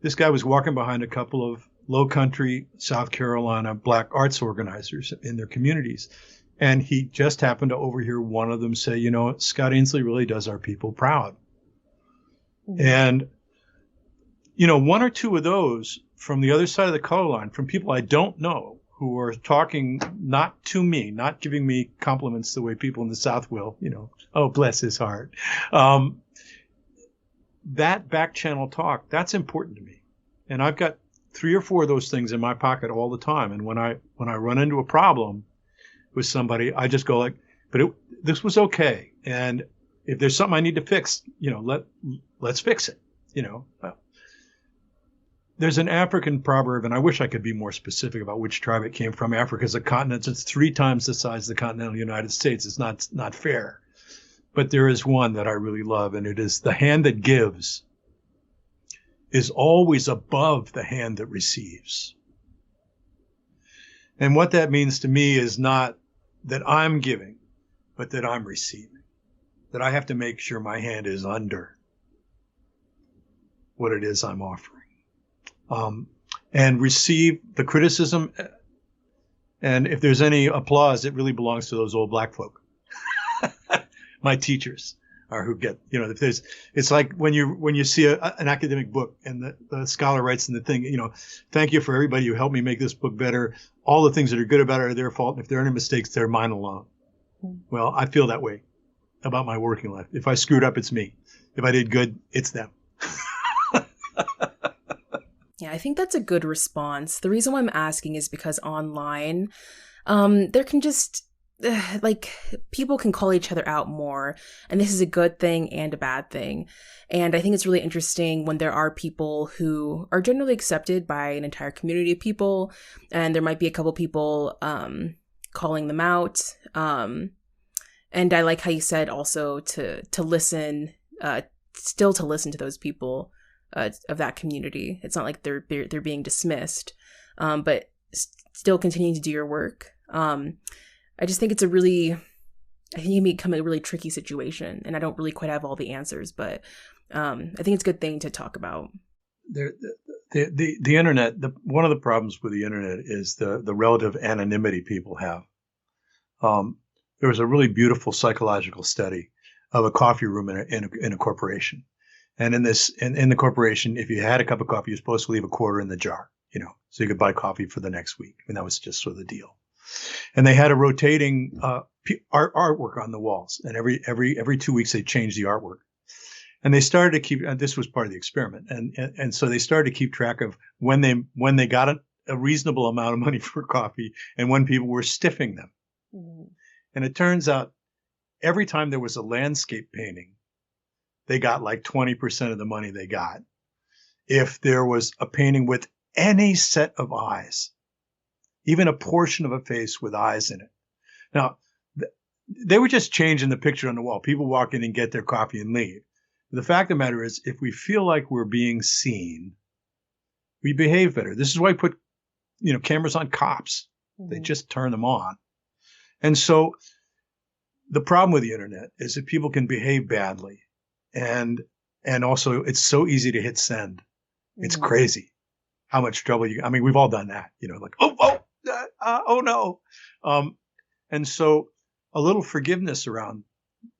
this guy was walking behind a couple of low country South Carolina black arts organizers in their communities. And he just happened to overhear one of them say, Scott Ainslie really does our people proud. Mm-hmm. And, one or two of those from the other side of the color line, from people I don't know, who are talking not to me, not giving me compliments the way people in the South will, oh, bless his heart. That back channel talk, that's important to me. And I've got 3 or 4 of those things in my pocket all the time. And when I run into a problem with somebody, I just go like, but this was okay. And if there's something I need to fix, let's fix it. There's an African proverb, and I wish I could be more specific about which tribe it came from. Africa is a continent. It's 3 times the size of the continental United States. It's not fair. But there is one that I really love, and it is the hand that gives is always above the hand that receives. And what that means to me is not that I'm giving, but that I'm receiving. That I have to make sure my hand is under what it is I'm offering. And receive the criticism. And if there's any applause, it really belongs to those old black folk. My teachers are who get, it's like when you see an academic book and the scholar writes in the thing, thank you for everybody who helped me make this book better. All the things that are good about it are their fault. And if there are any mistakes, they're mine alone. Well, I feel that way about my working life. If I screwed up, it's me. If I did good, it's them. Yeah, I think that's a good response. The reason why I'm asking is because online, there can just, people can call each other out more, and this is a good thing and a bad thing. And I think it's really interesting when there are people who are generally accepted by an entire community of people, and there might be a couple people calling them out. And I like how you said also to listen, still to listen to those people of that community. It's not like they're being dismissed, but still continuing to do your work. I just think I think it can become a really tricky situation, and I don't really quite have all the answers, but I think it's a good thing to talk about. The internet, one of the problems with the internet is the relative anonymity people have. There was a really beautiful psychological study of a coffee room in a corporation. And in the corporation, if you had a cup of coffee, you're supposed to leave a quarter in the jar, so you could buy coffee for the next week. I mean, that was just sort of the deal. And they had a rotating artwork on the walls, and every 2 weeks they changed the artwork. And they started to keep. This was part of the experiment, and so they started to keep track of when they got a reasonable amount of money for coffee, and when people were stiffing them. Mm-hmm. And it turns out every time there was a landscape painting, they got like 20% of the money they got. If there was a painting with any set of eyes, even a portion of a face with eyes in it. Now, they were just changing the picture on the wall. People walk in and get their coffee and leave. The fact of the matter is, if we feel like we're being seen, we behave better. This is why I put, cameras on cops. Mm-hmm. They just turn them on. And so the problem with the internet is that people can behave badly and And also, it's so easy to hit send. It's crazy how much trouble we've all done that, like, oh no. And so a little forgiveness around,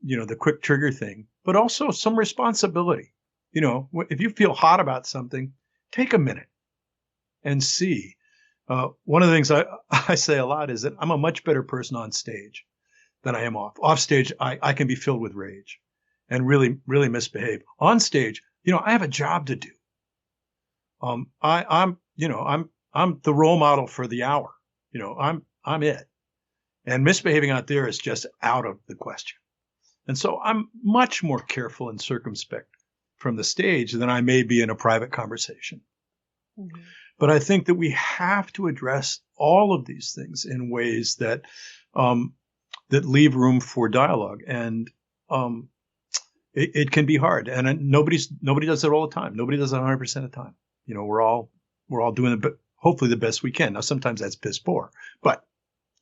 the quick trigger thing, but also some responsibility. If you feel hot about something, take a minute and see. One of the things I say a lot is that I'm a much better person on stage than I am off. Off stage, I can be filled with rage and really, really misbehave. On stage, I have a job to do. I'm the role model for the hour. I'm it. And misbehaving out there is just out of the question. And so I'm much more careful and circumspect from the stage than I may be in a private conversation. Mm-hmm. But I think that we have to address all of these things in ways that that leave room for dialogue. And it can be hard. And nobody does it all the time. Nobody does it 100% of the time. We're all doing hopefully the best we can. Now, sometimes that's piss poor, but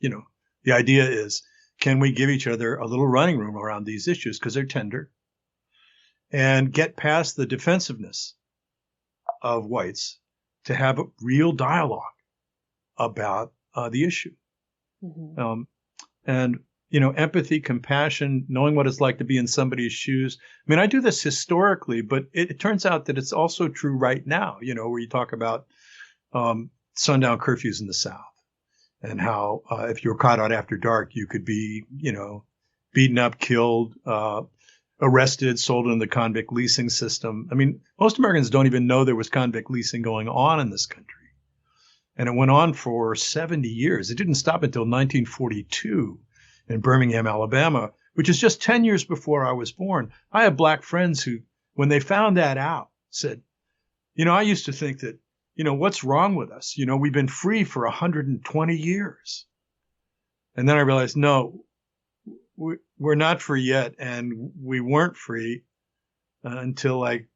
the idea is, can we give each other a little running room around these issues because they're tender, and get past the defensiveness of whites to have a real dialogue about the issue. Mm-hmm. And empathy, compassion, knowing what it's like to be in somebody's shoes. I do this historically, but it turns out that it's also true right now, where you talk about sundown curfews in the South and how if you were caught out after dark, you could be, beaten up, killed, arrested, sold into the convict leasing system. Most Americans don't even know there was convict leasing going on in this country. And it went on for 70 years. It didn't stop until 1942. In Birmingham, Alabama, which is just 10 years before I was born. I have Black friends who, when they found that out, said, I used to think that, what's wrong with us? We've been free for 120 years. And then I realized, no, we're not free yet. And we weren't free until like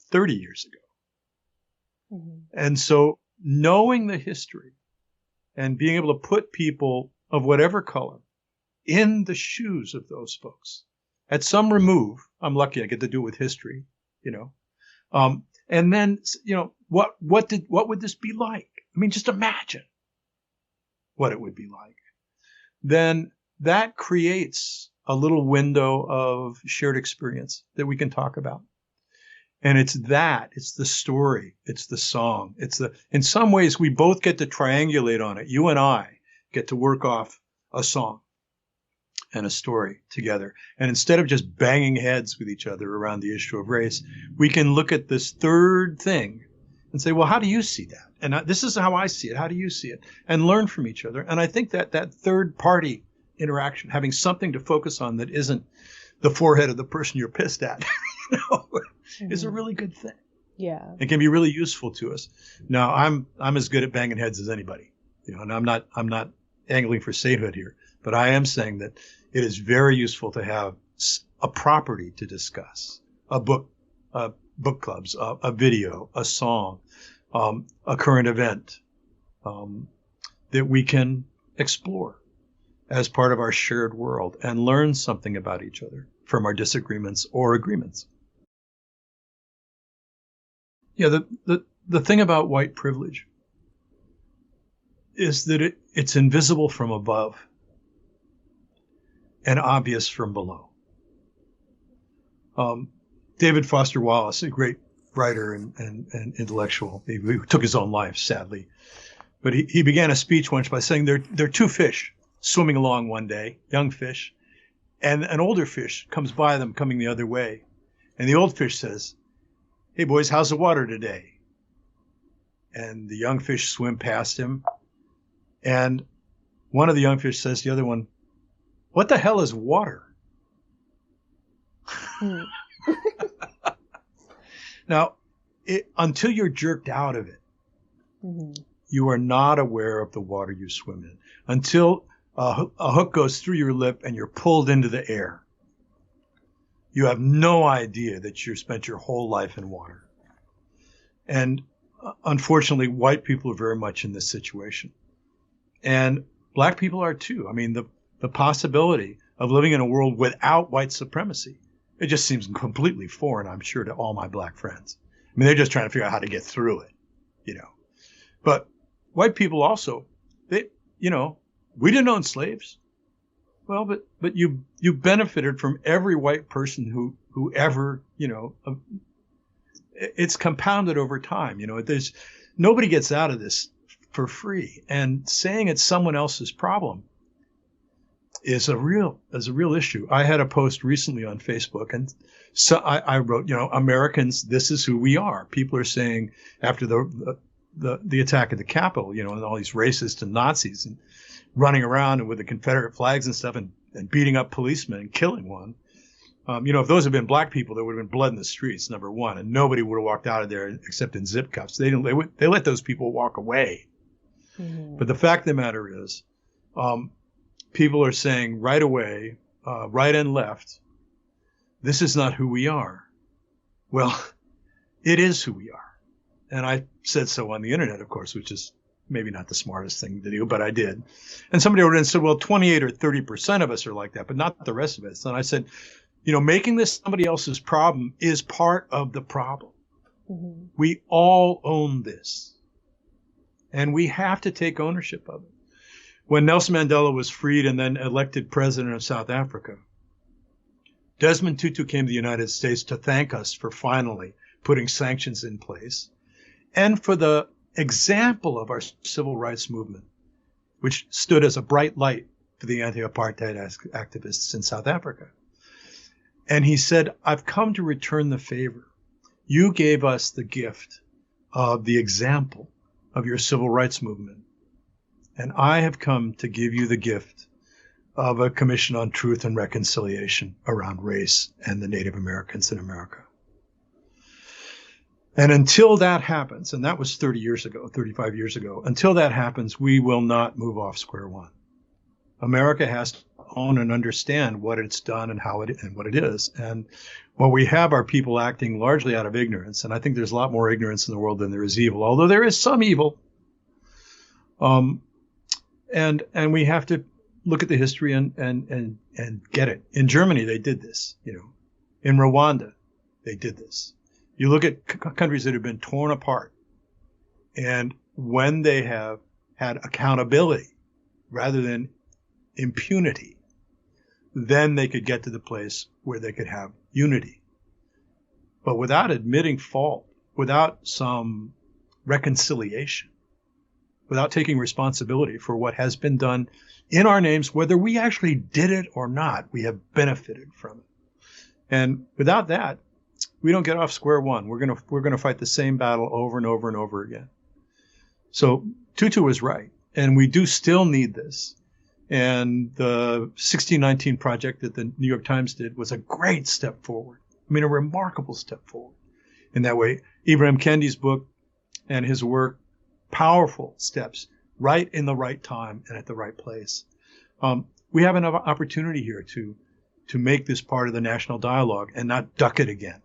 30 years ago. Mm-hmm. And so knowing the history and being able to put people of whatever color in the shoes of those folks at some remove. I'm lucky I get to do it with history, and then, what would this be like? Just imagine what it would be like. Then that creates a little window of shared experience that we can talk about. And it's the story, it's the song, in some ways we both get to triangulate on it. You and I get to work off a song and a story together. And instead of just banging heads with each other around the issue of race, we can look at this third thing and say, well, how do you see that? And this is how I see it. How do you see it? And learn from each other. And I think that third party interaction, having something to focus on that isn't the forehead of the person you're pissed at, mm-hmm. is a really good thing. Yeah. It can be really useful to us. Now, I'm as good at banging heads as anybody, and I'm not angling for sainthood here, but I am saying that it is very useful to have a property to discuss, a book clubs, a video, a song, a current event that we can explore as part of our shared world and learn something about each other from our disagreements or agreements. Yeah, the thing about white privilege is that it's invisible from above and obvious from below. David Foster Wallace, a great writer and intellectual, he took his own life, sadly. But he began a speech once by saying there are two fish swimming along one day, young fish, and an older fish comes by them coming the other way. And the old fish says, "Hey boys, how's the water today?" And the young fish swim past him. And one of the young fish says to the other one, "What the hell is water?" Now, until you're jerked out of it, mm-hmm. you are not aware of the water you swim in. Until a hook goes through your lip and you're pulled into the air, you have no idea that you spent your whole life in water. And unfortunately, white people are very much in this situation. And black people are too. I mean, the possibility of living in a world without white supremacy It just seems completely foreign, I'm sure, to all my black friends. I mean, they're just trying to figure out how to get through it, you know. But white people also, they, you know, we didn't own slaves. Well, but you benefited from every white person who ever, you know, it's compounded over time. You know, there's nobody gets out of this for free, and saying it's someone else's problem is a real issue. I had a post recently on Facebook, and so I wrote, you know, Americans, this is who we are. People are saying after the attack at the Capitol, you know, and all these racists and Nazis and running around and with the Confederate flags and stuff and beating up policemen and killing one. You know, if those had been black people, there would have been blood in the streets, number one, and nobody would have walked out of there except in zip cuffs. They let those people walk away. Mm-hmm. But the fact of the matter is, people are saying right away, right and left, this is not who we are. Well, it is who we are. And I said so on the internet, of course, which is maybe not the smartest thing to do, but I did. And somebody wrote in and said, well, 28 or 30% of us are like that, but not the rest of us. And I said, you know, making this somebody else's problem is part of the problem. Mm-hmm. We all own this. And we have to take ownership of it. When Nelson Mandela was freed and then elected president of South Africa, Desmond Tutu came to the United States to thank us for finally putting sanctions in place and for the example of our civil rights movement, which stood as a bright light for the anti-apartheid activists in South Africa. And he said, I've come to return the favor. You gave us the gift of the example of your civil rights movement. And I have come to give you the gift of a commission on truth and reconciliation around race and the Native Americans in America. And until that happens, and that was 30 years ago, 35 years ago, until that happens, we will not move off square one. America has to own and understand what it's done and how it and what it is. And what we have are people acting largely out of ignorance. And I think there's a lot more ignorance in the world than there is evil, although there is some evil. And we have to look at the history and get it. In Germany, they did this, you know. In Rwanda, they did this. You look at countries that have been torn apart, and when they have had accountability rather than impunity, then they could get to the place where they could have unity. But without admitting fault, without some reconciliation, without taking responsibility for what has been done in our names, whether we actually did it or not, we have benefited from it. And without that, we don't get off square one. We're gonna fight the same battle over and over and over again. So Tutu was right, and we do still need this. And the 1619 project that the New York Times did was a great step forward. I mean, a remarkable step forward. In that way, Ibram Kendi's book and his work, powerful steps, right in the right time and at the right place. We have an opportunity here to make this part of the national dialogue and not duck it again.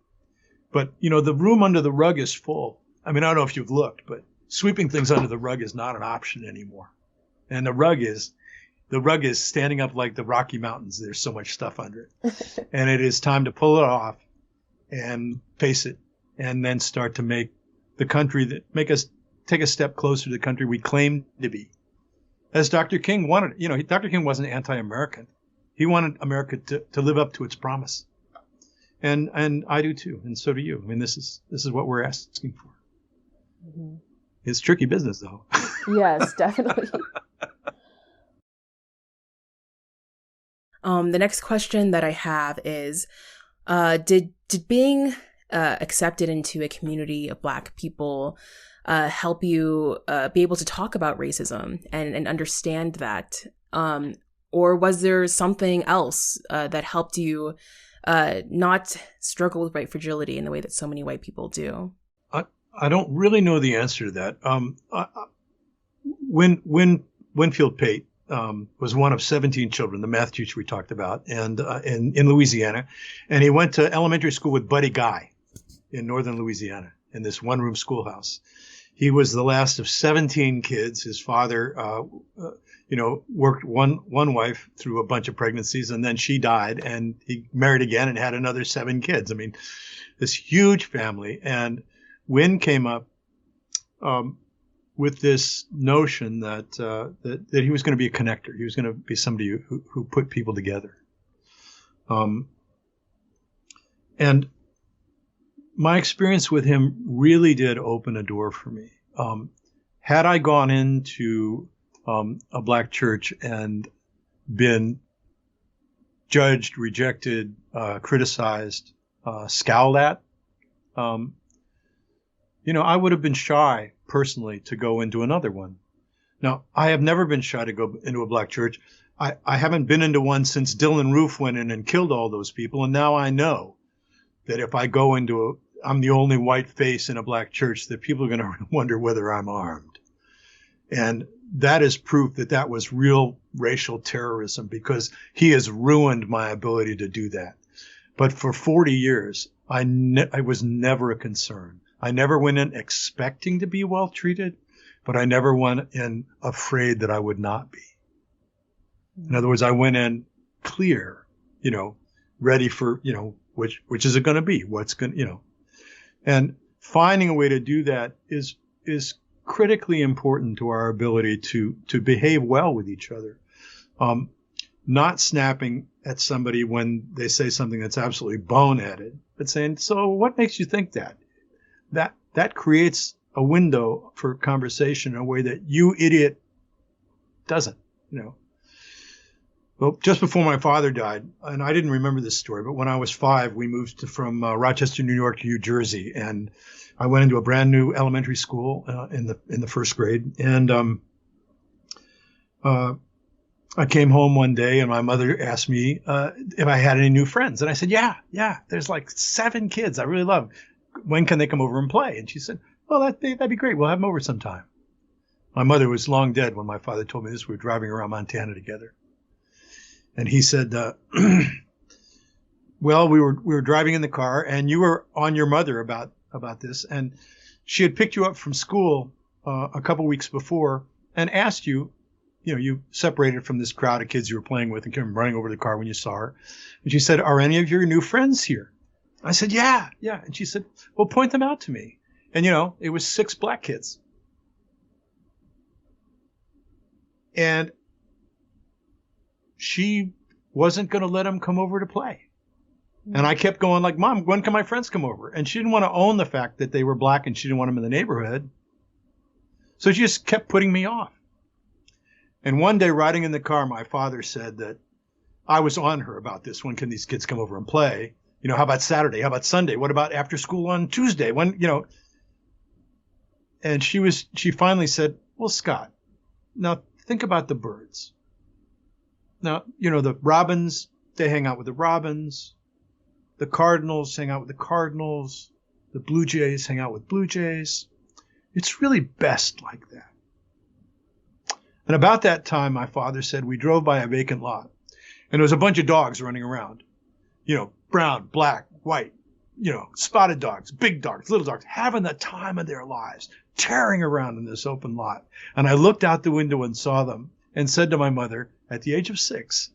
But, you know, the room under the rug is full. I mean, I don't know if you've looked, but sweeping things under the rug is not an option anymore. And the rug is standing up like the Rocky Mountains. There's so much stuff under it. And it is time to pull it off and face it, and then start to make the country make us take a step closer to the country we claim to be. As Dr. King wanted, you know, Dr. King wasn't anti-American. He wanted America to live up to its promise. And I do too, and so do you. I mean, this is what we're asking for. Mm-hmm. It's tricky business, though. Yes, definitely. The next question that I have is, did being accepted into a community of Black people help you be able to talk about racism and understand that? Or was there something else that helped you not struggle with white fragility in the way that so many white people do? I don't really know the answer to that. Winfield Pate was one of 17 children, the math teacher we talked about, and in Louisiana. And he went to elementary school with Buddy Guy in northern Louisiana in this one-room schoolhouse. He was the last of 17 kids. His father worked one wife through a bunch of pregnancies, and then she died, and he married again and had another 7 kids. I mean, this huge family. And Wynn came up with this notion that he was going to be a connector. He was going to be somebody who put people together. And my experience with him really did open a door for me. Had I gone into a black church and been judged, rejected, criticized, scowled at, I would have been shy personally to go into another one. Now, I have never been shy to go into a black church. I haven't been into one since Dylan Roof went in and killed all those people. And now I know that if I go into I'm the only white face in a black church, that people are going to wonder whether I'm armed. And that is proof that that was real racial terrorism, because he has ruined my ability to do that. But for 40 years, I was never a concern. I never went in expecting to be well treated, but I never went in afraid that I would not be. In other words, I went in clear, ready for, which is it going to be? What's going to, and finding a way to do that is critically important to our ability to behave well with each other. Not snapping at somebody when they say something that's absolutely boneheaded, but saying, so what makes you think that? That creates a window for conversation in a way that you idiot doesn't, Well, just before my father died, and I didn't remember this story, but when I was 5, we moved from Rochester, New York to New Jersey, and I went into a brand new elementary school in the first grade, and I came home one day, and my mother asked me if I had any new friends, and I said, yeah, there's like 7 kids I really love. When can they come over and play? And she said, well, that'd be great. We'll have them over sometime. My mother was long dead when my father told me this. We were driving around Montana together. And he said, well, we were driving in the car, and you were on your mother about this. And she had picked you up from school a couple weeks before and asked you, you separated from this crowd of kids you were playing with and came running over to the car when you saw her. And she said, are any of your new friends here? I said, yeah. And she said, well, point them out to me. And, it was 6 black kids. And she wasn't going to let them come over to play. And I kept going like, Mom, when can my friends come over? And she didn't want to own the fact that they were black, and she didn't want them in the neighborhood. So she just kept putting me off. And one day riding in the car, my father said that I was on her about this. When can these kids come over and play? How about Saturday? How about Sunday? What about after school on Tuesday? And she finally said, well, Scott, now think about the birds. Now, the robins, they hang out with the robins. The cardinals hang out with the cardinals. The blue jays hang out with blue jays. It's really best like that. And about that time, my father said, we drove by a vacant lot, and there was a bunch of dogs running around. Brown, black, white, spotted dogs, big dogs, little dogs, having the time of their lives, tearing around in this open lot. And I looked out the window and saw them and said to my mother at the age of 6,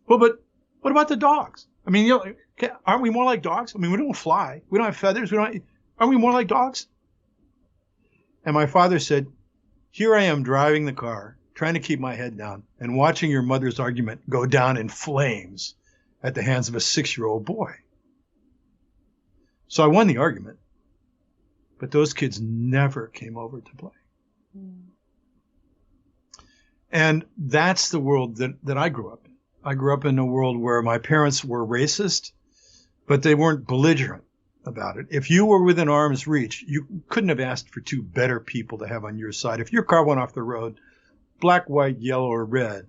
well, but what about the dogs? I mean, aren't we more like dogs? I mean, we don't fly. We don't have feathers. Aren't we more like dogs? And my father said, here I am driving the car, trying to keep my head down and watching your mother's argument go down in flames at the hands of a 6-year-old boy. So I won the argument, but those kids never came over to play. And that's the world that I grew up in. I grew up in a world where my parents were racist, but they weren't belligerent about it. If you were within arm's reach, you couldn't have asked for 2 better people to have on your side. If your car went off the road, black, white, yellow, or red,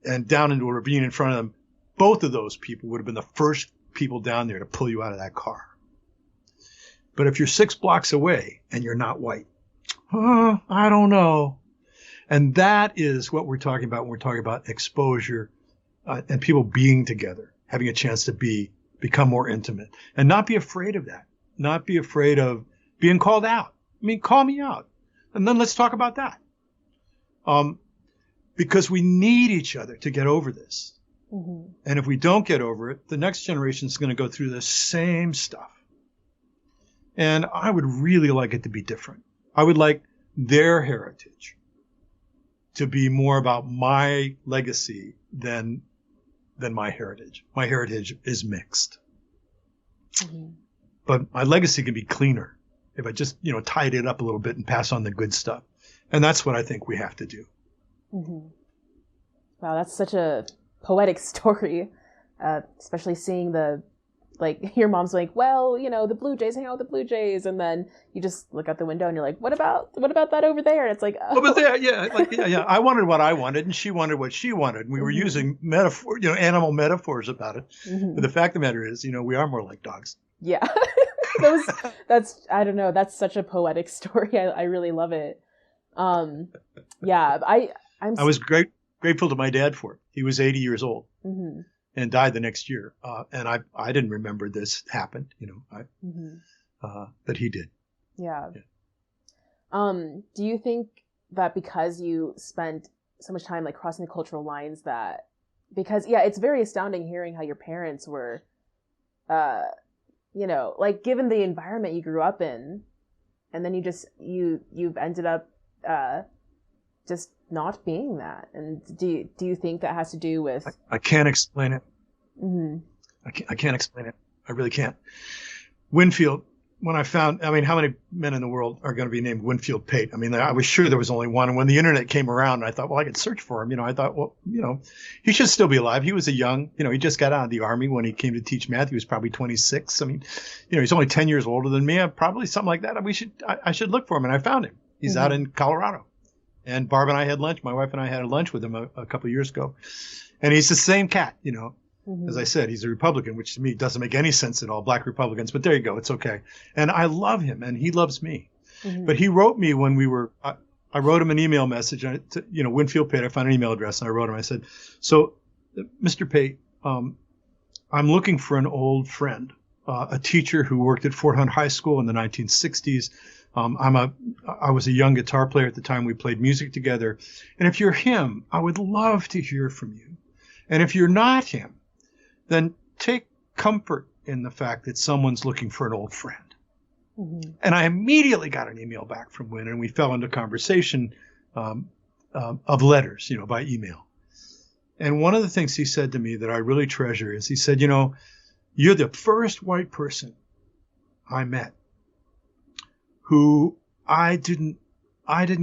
and down into a ravine in front of them, both of those people would have been the first people down there to pull you out of that car. But if you're 6 blocks away and you're not white, I don't know. And that is what we're talking about when we're talking about exposure and people being together, having a chance to become more intimate, and not be afraid of that. Not be afraid of being called out. I mean, call me out, and then let's talk about that. because we need each other to get over this. Mm-hmm. And if we don't get over it, the next generation is going to go through the same stuff. And I would really like it to be different. I would like their heritage to be more about my legacy than my heritage. My heritage is mixed. Mm-hmm. But my legacy can be cleaner if I just, tied it up a little bit and pass on the good stuff. And that's what I think we have to do. Mm-hmm. Wow, that's such a poetic story, especially seeing your mom's like, well, the Blue Jays, hang out with the Blue Jays, and then you just look out the window and you're like, what about that over there? And it's like, oh. Over there, yeah, I wanted what I wanted, and she wanted what she wanted. And we were using metaphor, animal metaphors about it. Mm-hmm. But the fact of the matter is, we are more like dogs. Yeah, I don't know. That's such a poetic story. I really love it. Yeah, I was grateful to my dad for it. He was 80 years old. Mm-hmm. And died the next year. And I didn't remember this happened, but he did. Yeah. Do you think that because you spent so much time crossing the cultural lines because it's very astounding hearing how your parents were, given the environment you grew up in, and then you've ended up, just not being that. And do you think that has to do with? I can't explain it. Mm-hmm. I can't explain it. I really can't. Winfield, when how many men in the world are going to be named Winfield Pate? I was sure there was only one. And when the internet came around, I thought, well, I could search for him. I thought, well, he should still be alive. He was he just got out of the Army when he came to teach math. He was probably 26. He's only 10 years older than me. Probably something like that. I should look for him. And I found him. He's out in Colorado. And Barb and I had lunch. My wife and I had lunch with him a couple of years ago. And he's the same cat, Mm-hmm. As I said, he's a Republican, which to me doesn't make any sense at all, black Republicans. But there you go. It's okay. And I love him, and he loves me. Mm-hmm. But he wrote me when I wrote him an email message, Winfield Pate. I found an email address, and I wrote him. I said, so, Mr. Pate, I'm looking for an old friend, a teacher who worked at Fort Hunt High School in the 1960s. I was a young guitar player at the time. We played music together. And if you're him, I would love to hear from you. And if you're not him, then take comfort in the fact that someone's looking for an old friend. Mm-hmm. And I immediately got an email back from Win, and we fell into conversation of letters, by email. And one of the things he said to me that I really treasure is he said, you're the first white person I met who I didn't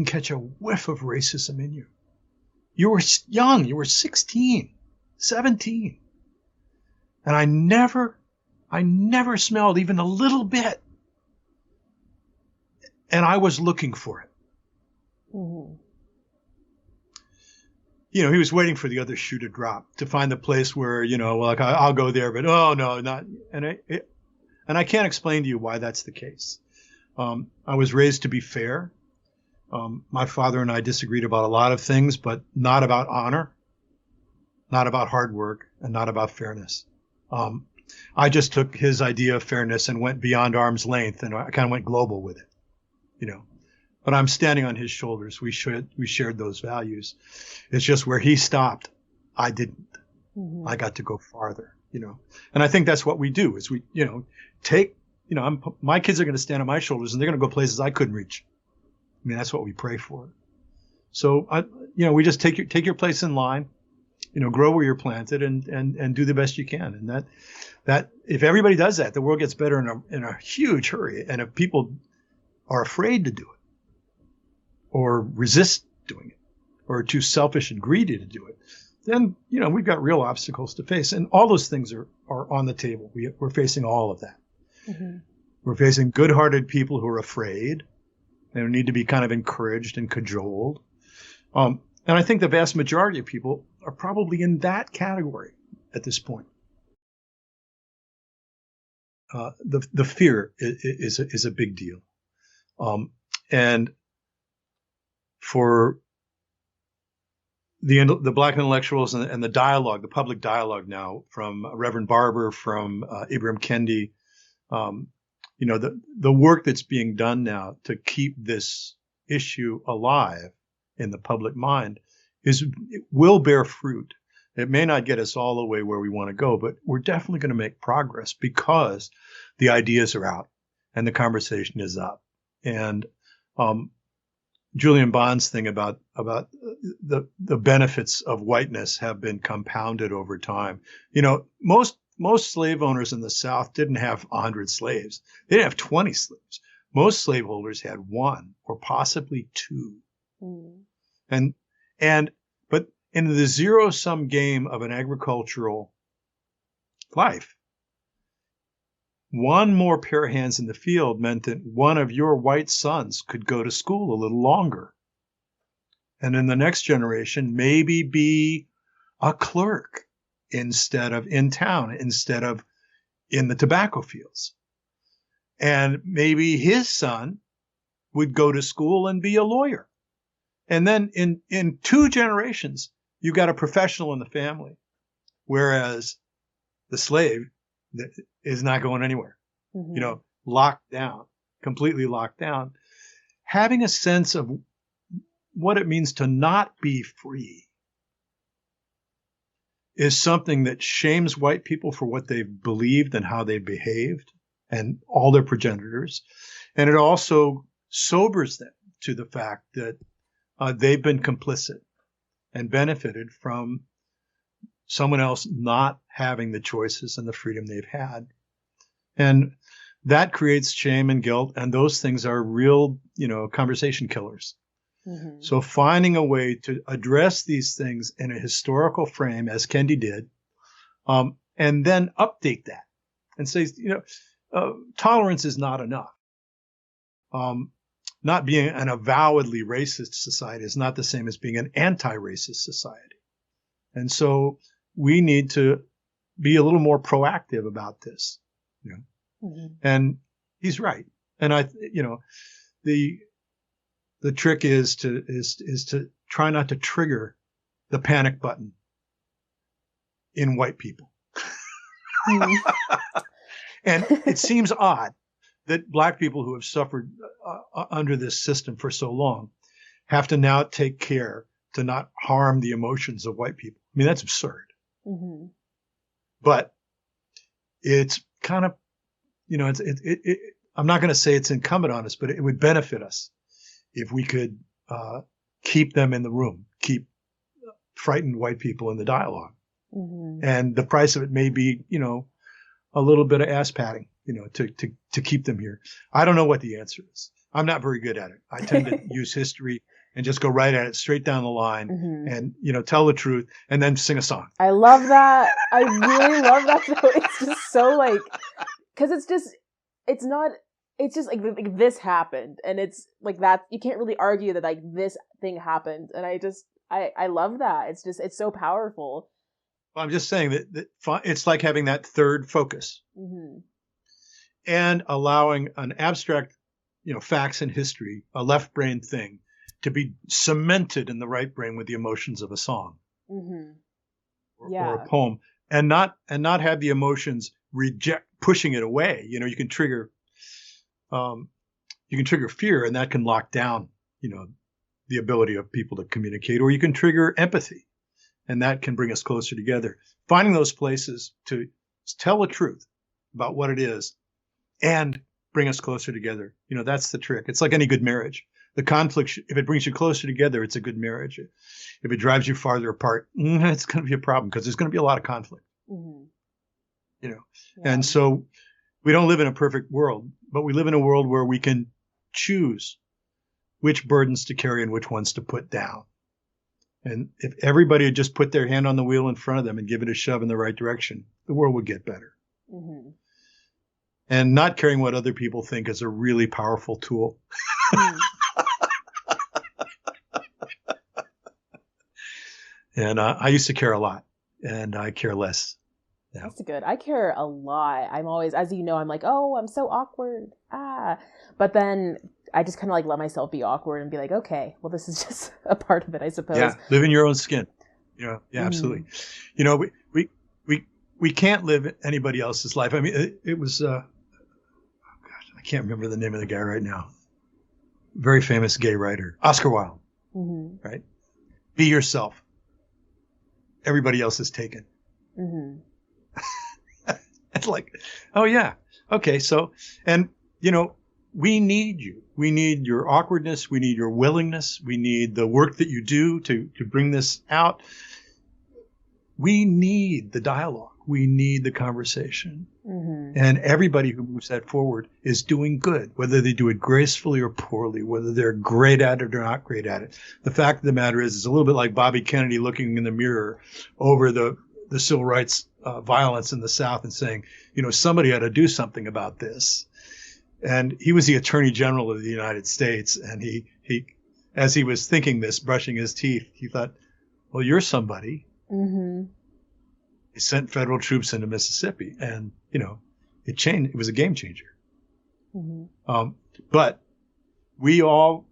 catch a whiff of racism in you. You were young. You were 16, 17. And I never smelled even a little bit. And I was looking for it. Mm-hmm. He was waiting for the other shoe to drop, to find the place where, I'll go there, but oh no, not. And I can't explain to you why that's the case. I was raised to be fair. My father and I disagreed about a lot of things, but not about honor, not about hard work, and not about fairness. I just took his idea of fairness and went beyond arm's length, and I kind of went global with it, But I'm standing on his shoulders. We shared those values. It's just where he stopped, I didn't. Mm-hmm. I got to go farther, And I think that's what we do is we, take, my kids are going to stand on my shoulders and they're going to go places I couldn't reach. That's what we pray for. So we just take your place in line. Grow where you're planted and do the best you can. And that if everybody does that, the world gets better in a huge hurry. And if people are afraid to do it or resist doing it or are too selfish and greedy to do it, then, we've got real obstacles to face. And all those things are on the table. We're facing all of that. Mm-hmm. We're facing good-hearted people who are afraid and who need to be kind of encouraged and cajoled. And I think the vast majority of people are probably in that category at this point. The fear is a big deal. And for the black intellectuals and the dialogue, the public dialogue now from Reverend Barber, from Ibram Kendi, the work that's being done now to keep this issue alive in the public mind it will bear fruit. It may not get us all the way where we want to go, but we're definitely going to make progress because the ideas are out and the conversation is up. And Julian Bond's thing about the benefits of whiteness have been compounded over time. Most slave owners in the South didn't have 100 slaves. They didn't have 20 slaves. Most slaveholders had one or possibly two. Mm. But in the zero-sum game of an agricultural life, one more pair of hands in the field meant that one of your white sons could go to school a little longer. And in the next generation, maybe be a clerk instead of in town, instead of in the tobacco fields. And maybe his son would go to school and be a lawyer. And then in 2 generations, you got a professional in the family, whereas the slave is not going anywhere, locked down, completely locked down. Having a sense of what it means to not be free is something that shames white people for what they've believed and how they behaved and all their progenitors. And it also sobers them to the fact that they've been complicit and benefited from someone else not having the choices and the freedom they've had. And that creates shame and guilt, and those things are real, conversation killers. Mm-hmm. So finding a way to address these things in a historical frame, as Kendi did, and then update that and say, tolerance is not enough. Not being an avowedly racist society is not the same as being an anti-racist society. And so we need to be a little more proactive about this. Mm-hmm. And he's right. And the trick is to try not to trigger the panic button in white people. Mm-hmm. And it seems odd that Black people who have suffered under this system for so long have to now take care to not harm the emotions of white people. I mean, that's absurd. Mm-hmm. But it's kind of, I'm not going to say it's incumbent on us, but it would benefit us if we could keep them in the room, keep frightened white people in the dialogue. Mm-hmm. And the price of it may be, a little bit of ass patting, to keep them here. I don't know what the answer is. I'm not very good at it. I tend to use history and just go right at it, straight down the line, mm-hmm. and tell the truth, and then sing a song. I love that. I really love that. Though. It's just so because it's just like this happened, and it's like that. You can't really argue that like this thing happened, and I love that. It's so powerful. Well, I'm just saying that it's like having that third focus, mm-hmm. and allowing an abstract, facts and history, a left brain thing, to be cemented in the right brain with the emotions of a song, mm-hmm. or a poem, and not have the emotions pushing it away. You can trigger fear, and that can lock down, the ability of people to communicate, or you can trigger empathy, and that can bring us closer together. Finding those places to tell the truth about what it is and bring us closer together. That's the trick. It's like any good marriage. The conflict, if it brings you closer together, it's a good marriage. If it drives you farther apart, it's going to be a problem because there's going to be a lot of conflict. Mm-hmm. Yeah. And so we don't live in a perfect world, but we live in a world where we can choose which burdens to carry and which ones to put down. And if everybody had just put their hand on the wheel in front of them and give it a shove in the right direction, the world would get better. Mm-hmm. And not caring what other people think is a really powerful tool. Mm. And I used to care a lot, and I care less now. That's good. I care a lot. I'm always, as you know, I'm like, oh, I'm so awkward. But then I just kind of let myself be awkward and be like, okay, well, this is just a part of it, I suppose. Yeah, live in your own skin. Yeah, absolutely. We can't live anybody else's life. I mean, it was, I can't remember the name of the guy right now. Very famous gay writer, Oscar Wilde, mm-hmm. right? Be yourself. Everybody else is taken. Mm-hmm. It's like, oh yeah, okay. So, and we need you. We need your awkwardness. We need your willingness. We need the work that you do to bring this out. We need the dialogue. We need the conversation. Mm-hmm. And everybody who moves that forward is doing good, whether they do it gracefully or poorly, whether they're great at it or not great at it. The fact of the matter is, it's a little bit like Bobby Kennedy looking in the mirror over the civil rights violence in the South and saying, somebody ought to do something about this. And he was the Attorney General of the United States. And he as he was thinking this, brushing his teeth, he thought, well, you're somebody. Mm-hmm. He sent federal troops into Mississippi, and it changed. It was a game changer. Mm-hmm. But we all,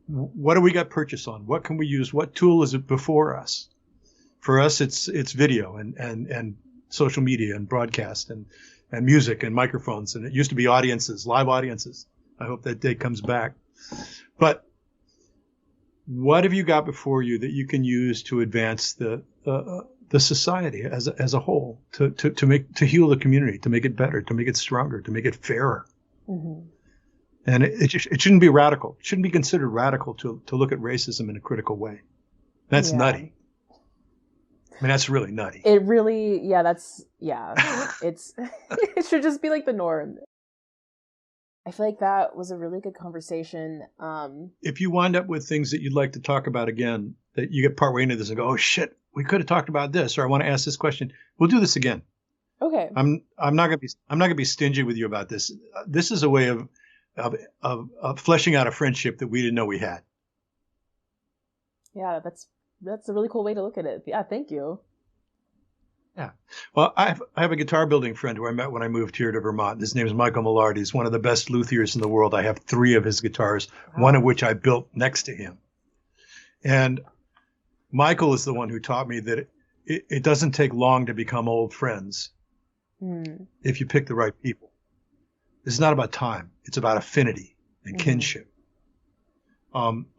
what do we got purchase on? What can we use? What tool is it before us? For us, it's video and social media and broadcast and music and microphones. And it used to be audiences, live audiences. I hope that day comes back. But what have you got before you that you can use to advance the society as a whole, to heal the community, to make it better, to make it stronger, to make it fairer? Mm-hmm. And it shouldn't be radical. It shouldn't be considered radical to look at racism in a critical way. That's nutty. I mean, that's really nutty. It really, it's, it should just be like the norm. I feel like that was a really good conversation. If you wind up with things that you'd like to talk about again, that you get partway into this and go, oh shit, we could have talked about this, or I want to ask this question, we'll do this again. Okay. I'm not gonna be stingy with you about this. This is a way of fleshing out a friendship that we didn't know we had. Yeah, that's a really cool way to look at it. Yeah, thank you. Yeah. Well, I have a guitar building friend who I met when I moved here to Vermont. His name is Michael Millard. He's one of the best luthiers in the world. I have 3 of his guitars, one of which I built next to him. And Michael is the one who taught me that it doesn't take long to become old friends if you pick the right people. It's not about time. It's about affinity and kinship.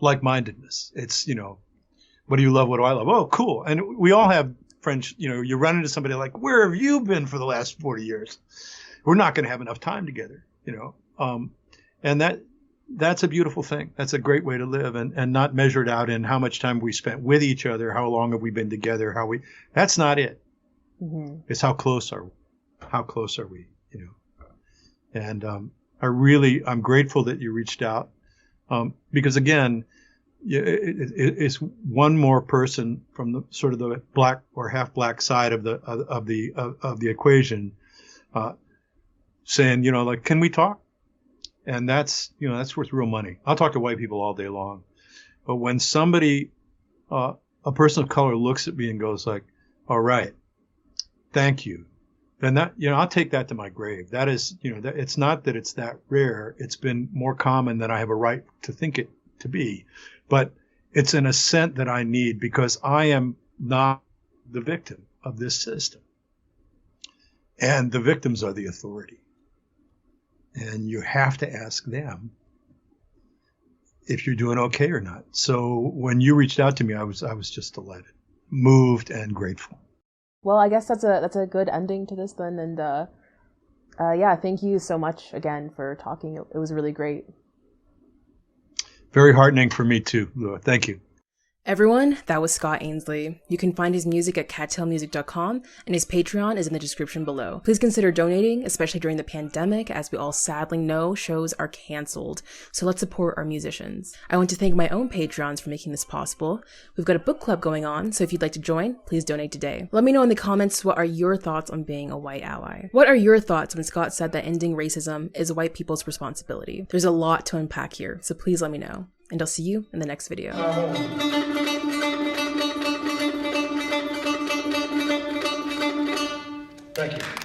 Like-mindedness. It's, what do you love? What do I love? Oh, cool. And we all have friends, you run into somebody like, where have you been for the last 40 years? We're not going to have enough time together, and that's a beautiful thing. That's a great way to live, and not measured out in how much time we spent with each other, how long have we been together, that's not it. Mm-hmm. It's how close are we, and I'm grateful that you reached out, because again, it's one more person from the sort of the black or half black side of the equation, saying, like, can we talk? And that's worth real money. I'll talk to white people all day long, but when somebody, a person of color, looks at me and goes like, all right, thank you, then that, I'll take that to my grave. That is, that it's not that it's that rare. It's been more common than I have a right to think it to be. But it's an assent that I need, because I am not the victim of this system. And the victims are the authority. And you have to ask them if you're doing okay or not. So when you reached out to me, I was just delighted, moved, and grateful. Well, I guess that's a good ending to this then. And thank you so much again for talking. It was really great. Very heartening for me too, Lua. Thank you. Everyone, that was Scott Ainslie. You can find his music at cattailmusic.com, and his Patreon is in the description below. Please consider donating, especially during the pandemic, as we all sadly know shows are canceled. So let's support our musicians. I want to thank my own Patreons for making this possible. We've got a book club going on, so if you'd like to join, please donate today. Let me know in the comments, what are your thoughts on being a white ally? What are your thoughts when Scott said that ending racism is white people's responsibility? There's a lot to unpack here, so please let me know. And I'll see you in the next video. Thank you.